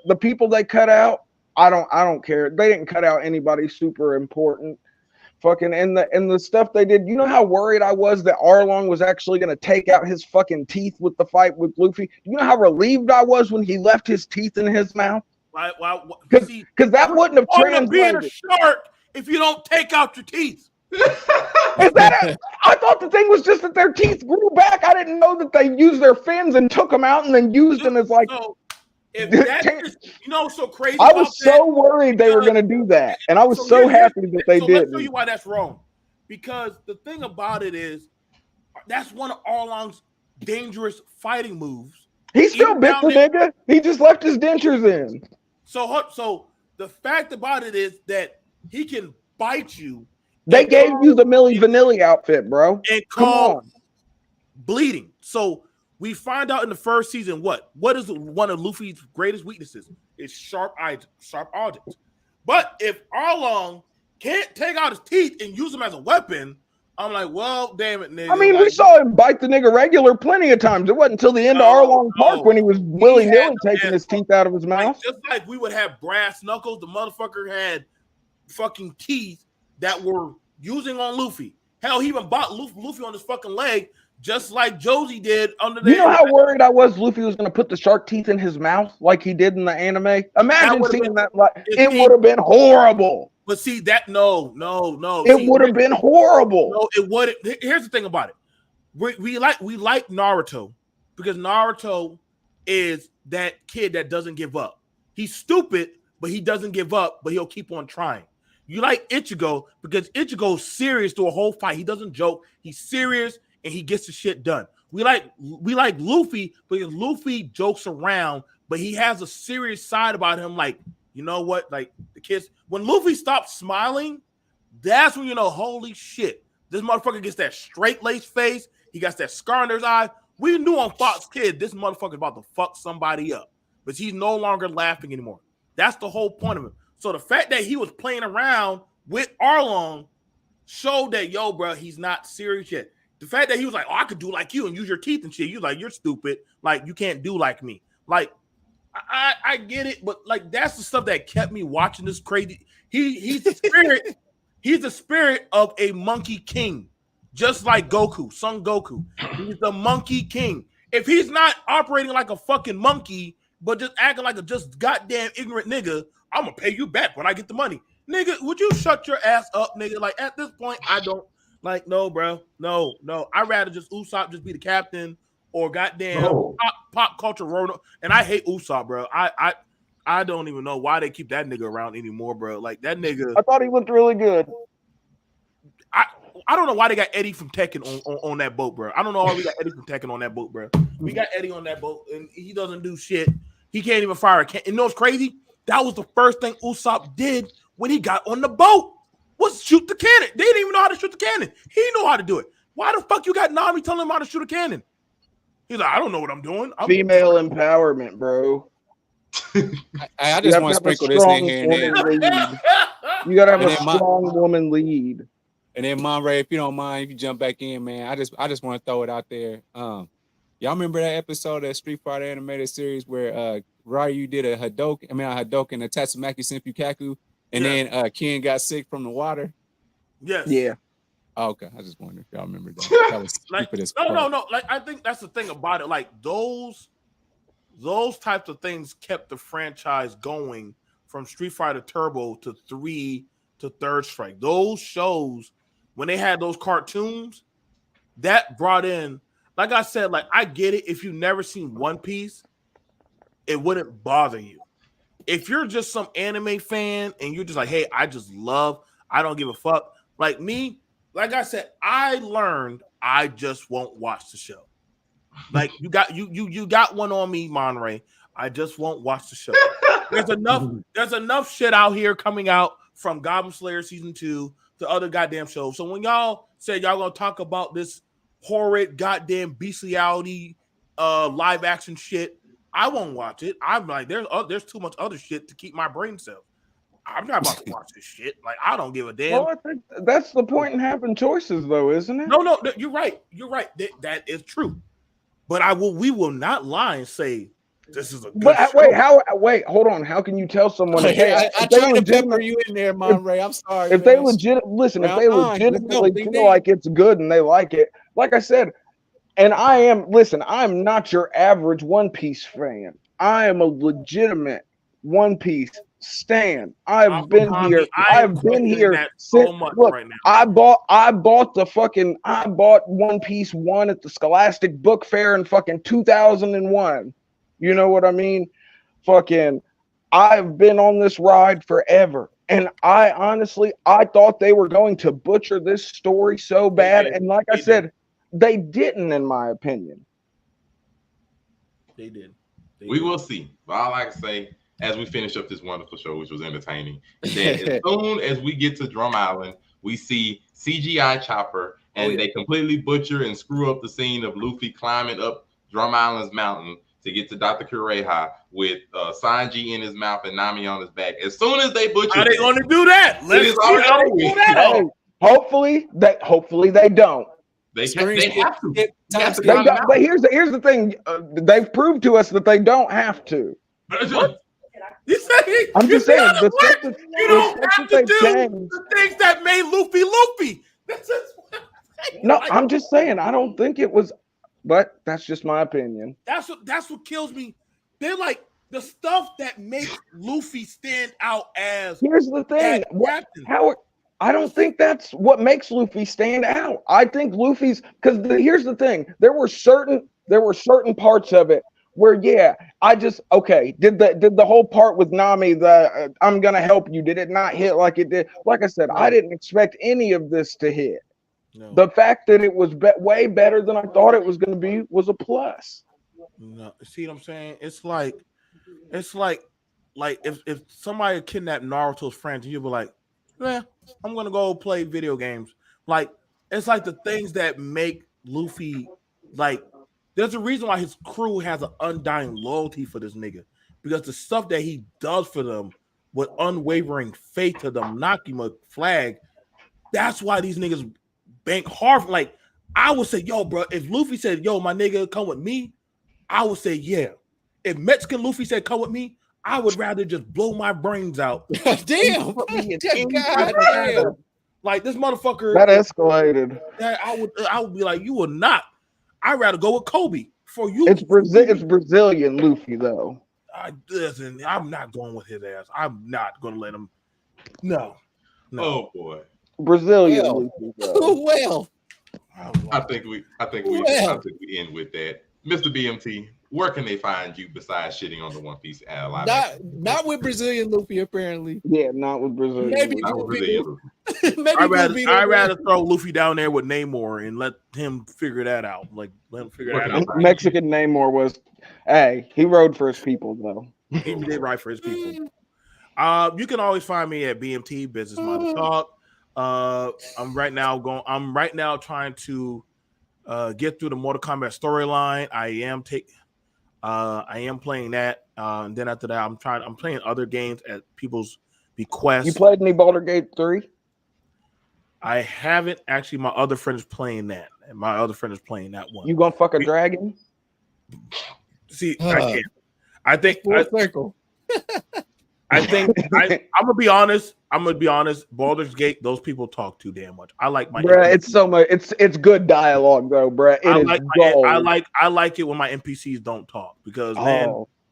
A: the people they cut out. I don't care. They didn't cut out anybody super important. Fucking and the stuff they did. You know how worried I was that Arlong was actually going to take out his fucking teeth with the fight with Luffy. You know how relieved I was when he left his teeth in his mouth. Because that wouldn't have translated.
F: Being a shark if you don't take out your teeth.
A: Is that it? I thought the thing was just that their teeth grew back. I didn't know that they used their fins and took them out and then used them as like.
F: So, if that's so crazy.
A: I was so worried they were going to do that, and I was so happy that they did.
F: Let's tell you why that's wrong. Because the thing about it is, that's one of Arlong's dangerous fighting moves.
A: He still bit the nigga. He just left his dentures in.
F: So the fact about it is that he can bite you.
A: They gave you the Milli Vanilli outfit, bro.
F: And call bleeding. So we find out in the first season what is one of Luffy's greatest weaknesses is sharp objects. But if Arlong can't take out his teeth and use them as a weapon, I'm like, well, damn it, nigga.
A: I mean, we saw him bite the nigga regular plenty of times. It wasn't until the end of Arlong Park when he was willy-nilly taking his teeth out of his mouth.
F: Just like we would have brass knuckles, the motherfucker had fucking teeth that were using on Luffy. Hell, he even bought Luffy on his fucking leg, just like Josie did under the.
A: You know how worried I was Luffy was going to put the shark teeth in his mouth like he did in the anime? Imagine seeing that. It would have been horrible.
F: But see that no.
A: It would have been horrible.
F: No, it wouldn't. Here's the thing about it. We like Naruto because Naruto is that kid that doesn't give up. He's stupid, but he doesn't give up, but he'll keep on trying. You like Ichigo because Ichigo's serious through a whole fight. He doesn't joke. He's serious and he gets the shit done. We like Luffy because Luffy jokes around, but he has a serious side about him. Like, you know what? Like the kids, when Luffy stops smiling, that's when you know, holy shit, this motherfucker gets that straight lace face. He got that scar under his eye. We knew on Fox Kid this motherfucker about to fuck somebody up, but he's no longer laughing anymore. That's the whole point of it. So the fact that he was playing around with Arlong showed that, yo, bro, he's not serious yet. The fact that he was like, oh, I could do like you and use your teeth and shit. You're like, you're stupid. Like, you can't do like me. Like, I get it, but like that's the stuff that kept me watching this crazy. He's the spirit. He's the spirit of a monkey king. just like Goku, Son Goku. He's the Monkey King. If he's not operating like a fucking monkey, but just acting like a just goddamn ignorant nigga, I'm gonna pay you back when I get the money. Nigga, would you shut your ass up, nigga? Like, at this point, I don't like, no, bro. No. I'd rather just Usopp just be the captain or goddamn pop culture Rono. And I hate Usopp, bro. I don't even know why they keep that nigga around anymore, bro. Like, that nigga.
A: I thought he looked really good.
F: I don't know why they got Eddie from Tekken on that boat, bro. I don't know why we got Eddie from Tekken on that boat, bro. We got Eddie on that boat, and he doesn't do shit. He can't even fire a cannon. You know what's crazy? That was the first thing Usopp did when he got on the boat, was shoot the cannon. They didn't even know how to shoot the cannon. He knew how to do it. Why the fuck you got Nami telling him how to shoot a cannon? He's like, I don't know what I'm doing.
A: Female empowerment, bro.
C: I just want to sprinkle this in here and then.
A: You gotta have a strong woman lead.
C: And then Monray, if you don't mind, if you jump back in, man, I just want to throw it out there. Y'all remember that episode of Street Fighter animated series where Ryu did a Hadouken, a Tatsumaki Senpu Kaku, and then Ken got sick from the water?
F: Yes.
A: Yeah.
C: Oh, okay. I just wondered if y'all remember that. That was stupid as fuck.
F: No. Like, I think that's the thing about it. Like, those types of things kept the franchise going from Street Fighter Turbo to 3 to Third Strike. Those shows, when they had those cartoons, that brought in, like I said, like, I get it. If you've never seen One Piece, it wouldn't bother you. If you're just some anime fan and you're just like, hey, I don't give a fuck. Like me, like I said, I learned I just won't watch the show. Like, you got one on me, Monray. I just won't watch the show. There's enough shit out here coming out from Goblin Slayer season 2 to other goddamn shows. So when y'all say y'all gonna talk about this horrid goddamn bestiality live action shit, I won't watch it. I'm like, there's too much other shit to keep my brain cells. I'm not about to watch this shit. Like, I don't give a damn.
A: Well, I think that's the point in having choices, though, isn't it?
F: No, you're right. That is true. But we will not lie and say this is a good show.
A: Wait, hold on. How can you tell someone?
C: Hey, I tried to pepper you in there, Monray. I'm sorry.
A: If they legitimately feel like it's good and they like it, like I said, and I'm not your average One Piece fan. I am a legitimate One Piece stan. I've been here since, look, right now. I bought One Piece 1 at the Scholastic Book Fair in fucking 2001. You know what I mean? Fucking, I've been on this ride forever. And I honestly thought they were going to butcher this story so bad. And like I said, they didn't, in my opinion.
F: They did.
D: We will see. But all I can say, as we finish up this wonderful show, which was entertaining, is that as soon as we get to Drum Island, we see CGI Chopper, and they completely butcher and screw up the scene of Luffy climbing up Drum Island's mountain to get to Dr. Kureha with Sanji in his mouth and Nami on his back. As soon as they butcher,
F: how they going to do that?
A: Hopefully they don't.
D: They have to.
A: But here's the thing. They've proved to us that they don't have to. I'm just saying.
F: You don't have to do the things that made Luffy Luffy.
A: No, I'm just saying. I don't think it was. But that's just my opinion.
F: That's what kills me. They're like the stuff that makes Luffy stand out as.
A: Here's the thing. I don't think that's what makes Luffy stand out. I think Luffy's here's the thing. There were certain parts of it where did the whole part with Nami, the I'm gonna help you, did it not hit like it did? Like I said, I didn't expect any of this to hit. No. The fact that it was way better than I thought it was going to be was a plus.
F: No, see what I'm saying? It's like if somebody kidnapped Naruto's friends, you'd be like, I'm going to go play video games. Like, it's like the things that make Luffy, like, there's a reason why his crew has an undying loyalty for this nigga, because the stuff that he does for them with unwavering faith to the Nakima flag, that's why these niggas bank hard. Like, I would say, yo, bro, if Luffy said, yo, my nigga, come with me, I would say, yeah. If Mexican Luffy said, come with me, I would rather just blow my brains out.
C: Damn.
F: Like this motherfucker.
A: That escalated.
F: I would be like, you will not. I'd rather go with Kobe for you.
A: It's Brazilian Luffy though.
F: Listen, I'm not going with his ass. I'm not going to let him. No.
D: Oh boy.
A: Brazilian
C: Well.
A: Luffy though.
C: Well,
D: I think we end with that. Mr. BMT, where can they find you besides shitting on the One Piece live?
C: not with Brazilian Luffy apparently.
A: Yeah, not with Brazilian.
C: Maybe
A: Luffy.
D: Not with Brazilian.
C: Maybe
F: I'd rather throw Luffy down there with Namor and let him figure that out. Like let him figure that out.
A: Mexican Namor was, hey, he rode for his people though.
F: He did right for his people. You can always find me at BMT Business Minded Talk. I'm right now trying to get through the Mortal Kombat storyline. I am playing that. And then after that, I'm playing other games at people's bequest.
A: You played any Baldur's Gate 3?
F: I haven't actually. My other friend is playing that, and my other friend is playing that one.
A: You gonna fuck a dragon?
F: See, I can't. I think
C: full circle.
F: I'm gonna be honest. Baldur's Gate, those people talk too damn much. I like my
A: Bruh, it's so much. It's good dialogue though, bruh.
F: I like it when my NPCs don't talk because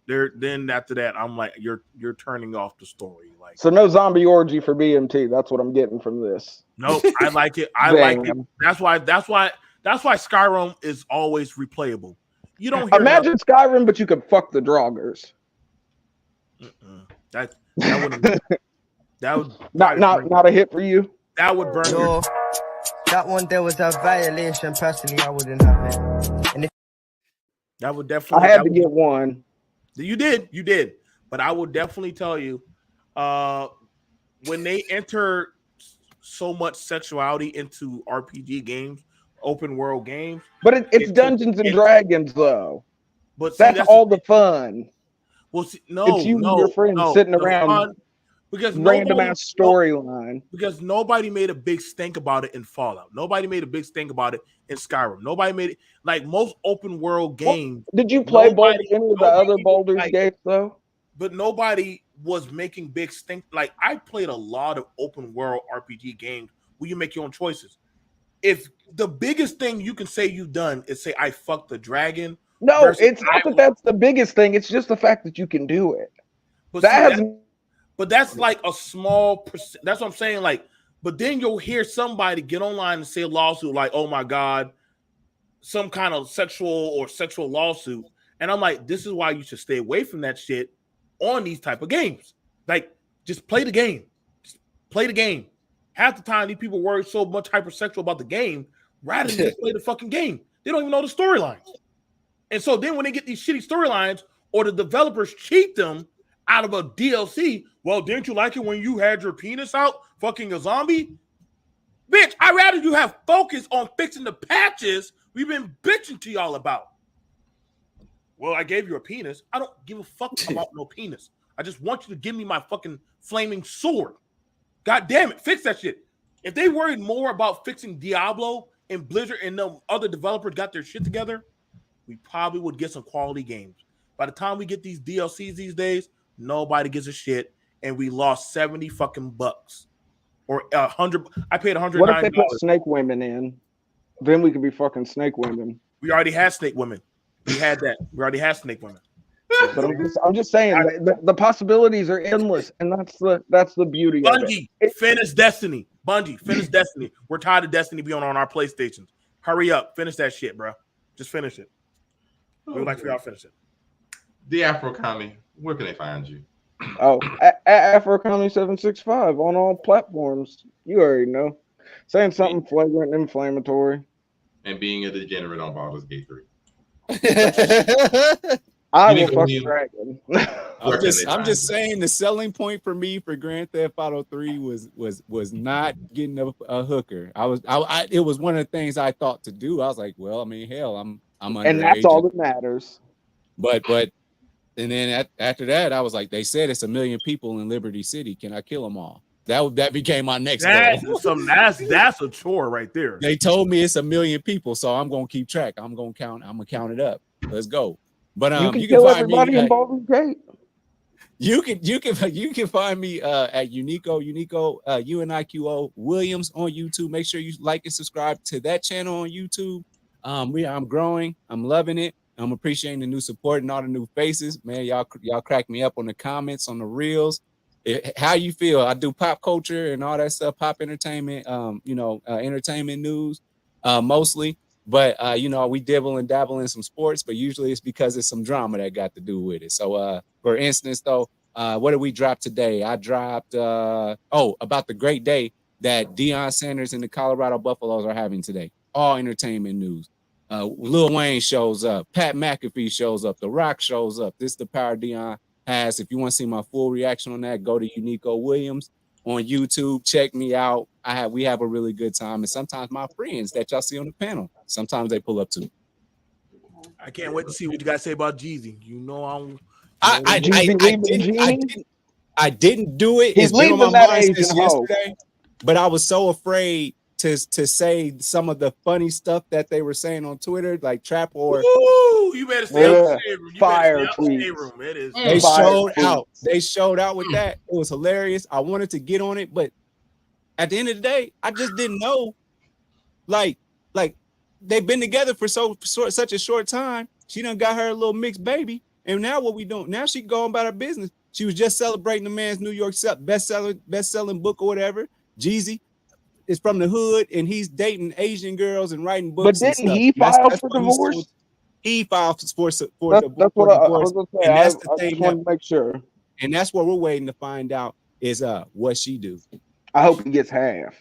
F: then after that I'm like you're turning off the story. Like
A: so no zombie orgy for BMT. That's what I'm getting from this.
F: No, I like it. I like it. That's why Skyrim is always replayable. You don't hear
A: imagine Skyrim, but you could fuck the Draugrs.
F: That would
A: not a hit for you.
F: That would burn.
E: No, that one there was a violation. Personally, I wouldn't have it. And if
F: that would definitely.
A: I had to get one.
F: You did. But I would definitely tell you, when they enter so much sexuality into RPG games, open world games.
A: But it's Dungeons and Dragons though.
F: But
A: that's all the fun.
F: Well, see,
A: it's you and your friends sitting around
F: because
A: random ass storyline.
F: Because nobody made a big stink about it in Fallout. Nobody made a big stink about it in Skyrim. Nobody made it like most open world games.
A: Did you play any of the other Baldur's Gates though?
F: But nobody was making big stink. Like I played a lot of open world RPG games where you make your own choices. If the biggest thing you can say you've done is say I fucked the dragon.
A: No, it's not that that's the biggest thing. It's just the fact that you can do it.
F: But that's like a small percent. That's what I'm saying. Like, but then you'll hear somebody get online and say a lawsuit like, "Oh my God, some kind of sexual lawsuit." And I'm like, this is why you should stay away from that shit on these type of games. Like, just play the game. Just play the game. Half the time, these people worry so much hypersexual about the game rather than just play the fucking game. They don't even know the storylines. And so then when they get these shitty storylines or the developers cheat them out of a DLC, well, didn't you like it when you had your penis out fucking a zombie? Bitch, I'd rather you have focus on fixing the patches we've been bitching to y'all about. Well, I gave you a penis. I don't give a fuck about no penis. I just want you to give me my fucking flaming sword. God damn it, fix that shit. If they worried more about fixing Diablo and Blizzard and the other developers got their shit together, we probably would get some quality games. By the time we get these DLCs these days, nobody gives a shit, and we lost $70 fucking bucks or $100. I paid $109.
A: What if they put snake women in? Then we could be fucking snake women.
F: We already had snake women. We had that. We already had snake women.
A: But I'm just saying the possibilities are endless, and that's the beauty of it.
F: Finish Destiny. Bungie, finish Destiny. We're tired of Destiny being on our PlayStations. Hurry up, finish that shit, bro. Just finish it. We would like for y'all to finish it.
D: The Afro Commie, where can they find you?
A: Oh, at Afro Commie 765 on all platforms. You already know. Saying something flagrant and inflammatory.
D: And being a degenerate on Baldur's Gate 3.
A: I will fuck the dragon.
C: I'm just saying the selling point for me for Grand Theft Auto 3 was not getting a hooker. It was one of the things I thought to do. I was like, well, I mean, hell, I'm underage.
A: And that's all that matters.
C: But and then after that, I was like, they said it's 1 million people in Liberty City. Can I kill them all? That became my next goal.
F: That's a chore right there.
C: They told me it's 1 million people, so I'm gonna keep track. I'm gonna count it up. Let's go. But
A: you can kill everybody in Baldur's Gate.
C: You can find me at Unico UNIQO Williams on YouTube. Make sure you like and subscribe to that channel on YouTube. I'm growing. I'm loving it. I'm appreciating the new support and all the new faces. Man, y'all crack me up on the comments on the reels. How you feel? I do pop culture and all that stuff, pop entertainment, entertainment news, mostly. But we dibble and dabble in some sports, but usually it's because it's some drama that got to do with it. So for instance, though, what did we drop today? I dropped about the great day that Deion Sanders and the Colorado Buffaloes are having today. All entertainment news. Lil Wayne shows up, Pat McAfee shows up, The Rock shows up. This is the power Deion has. If you want to see my full reaction on that, go to Unico Williams on YouTube. Check me out. We have a really good time, and sometimes my friends that y'all see on the panel, sometimes they pull up too.
F: I can't wait to see what you guys say about Jeezy. You know,
C: I didn't do it.
A: He's leaving that Asian yesterday,
C: but I was so afraid to say some of the funny stuff that they were saying on Twitter, like trap or.
F: Ooh, you better stay out the room.
A: Fire tweets.
F: It is.
C: They showed out. They showed out with that. It was hilarious. I wanted to get on it, but at the end of the day, I just didn't know. Like they've been together for such a short time. She done got her a little mixed baby, and now what we doing? Now she going about her business. She was just celebrating the man's New York best-selling book or whatever. Jeezy is from the hood, and he's dating Asian girls and writing books.
A: But didn't he file for divorce?
C: He filed for
A: that's what I was gonna say.
C: And that's
A: I just want to make sure.
C: And that's what we're waiting to find out is what she do.
A: I hope he gets half.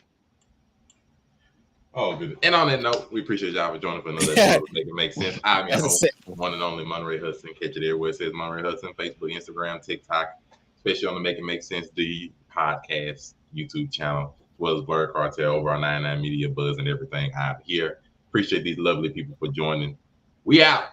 D: Oh, good. And on that note, we appreciate y'all for joining for another episode of Make It Make Sense. I'm your host, one and only Monterey Hudson. Catch it everywhere. It says Monterey Hudson, Facebook, Instagram, TikTok, especially on the Make It Make Sense, the podcast, YouTube channel, as well as Bird Cartel over our 99 Media Buzz and everything out here. Appreciate these lovely people for joining. We out.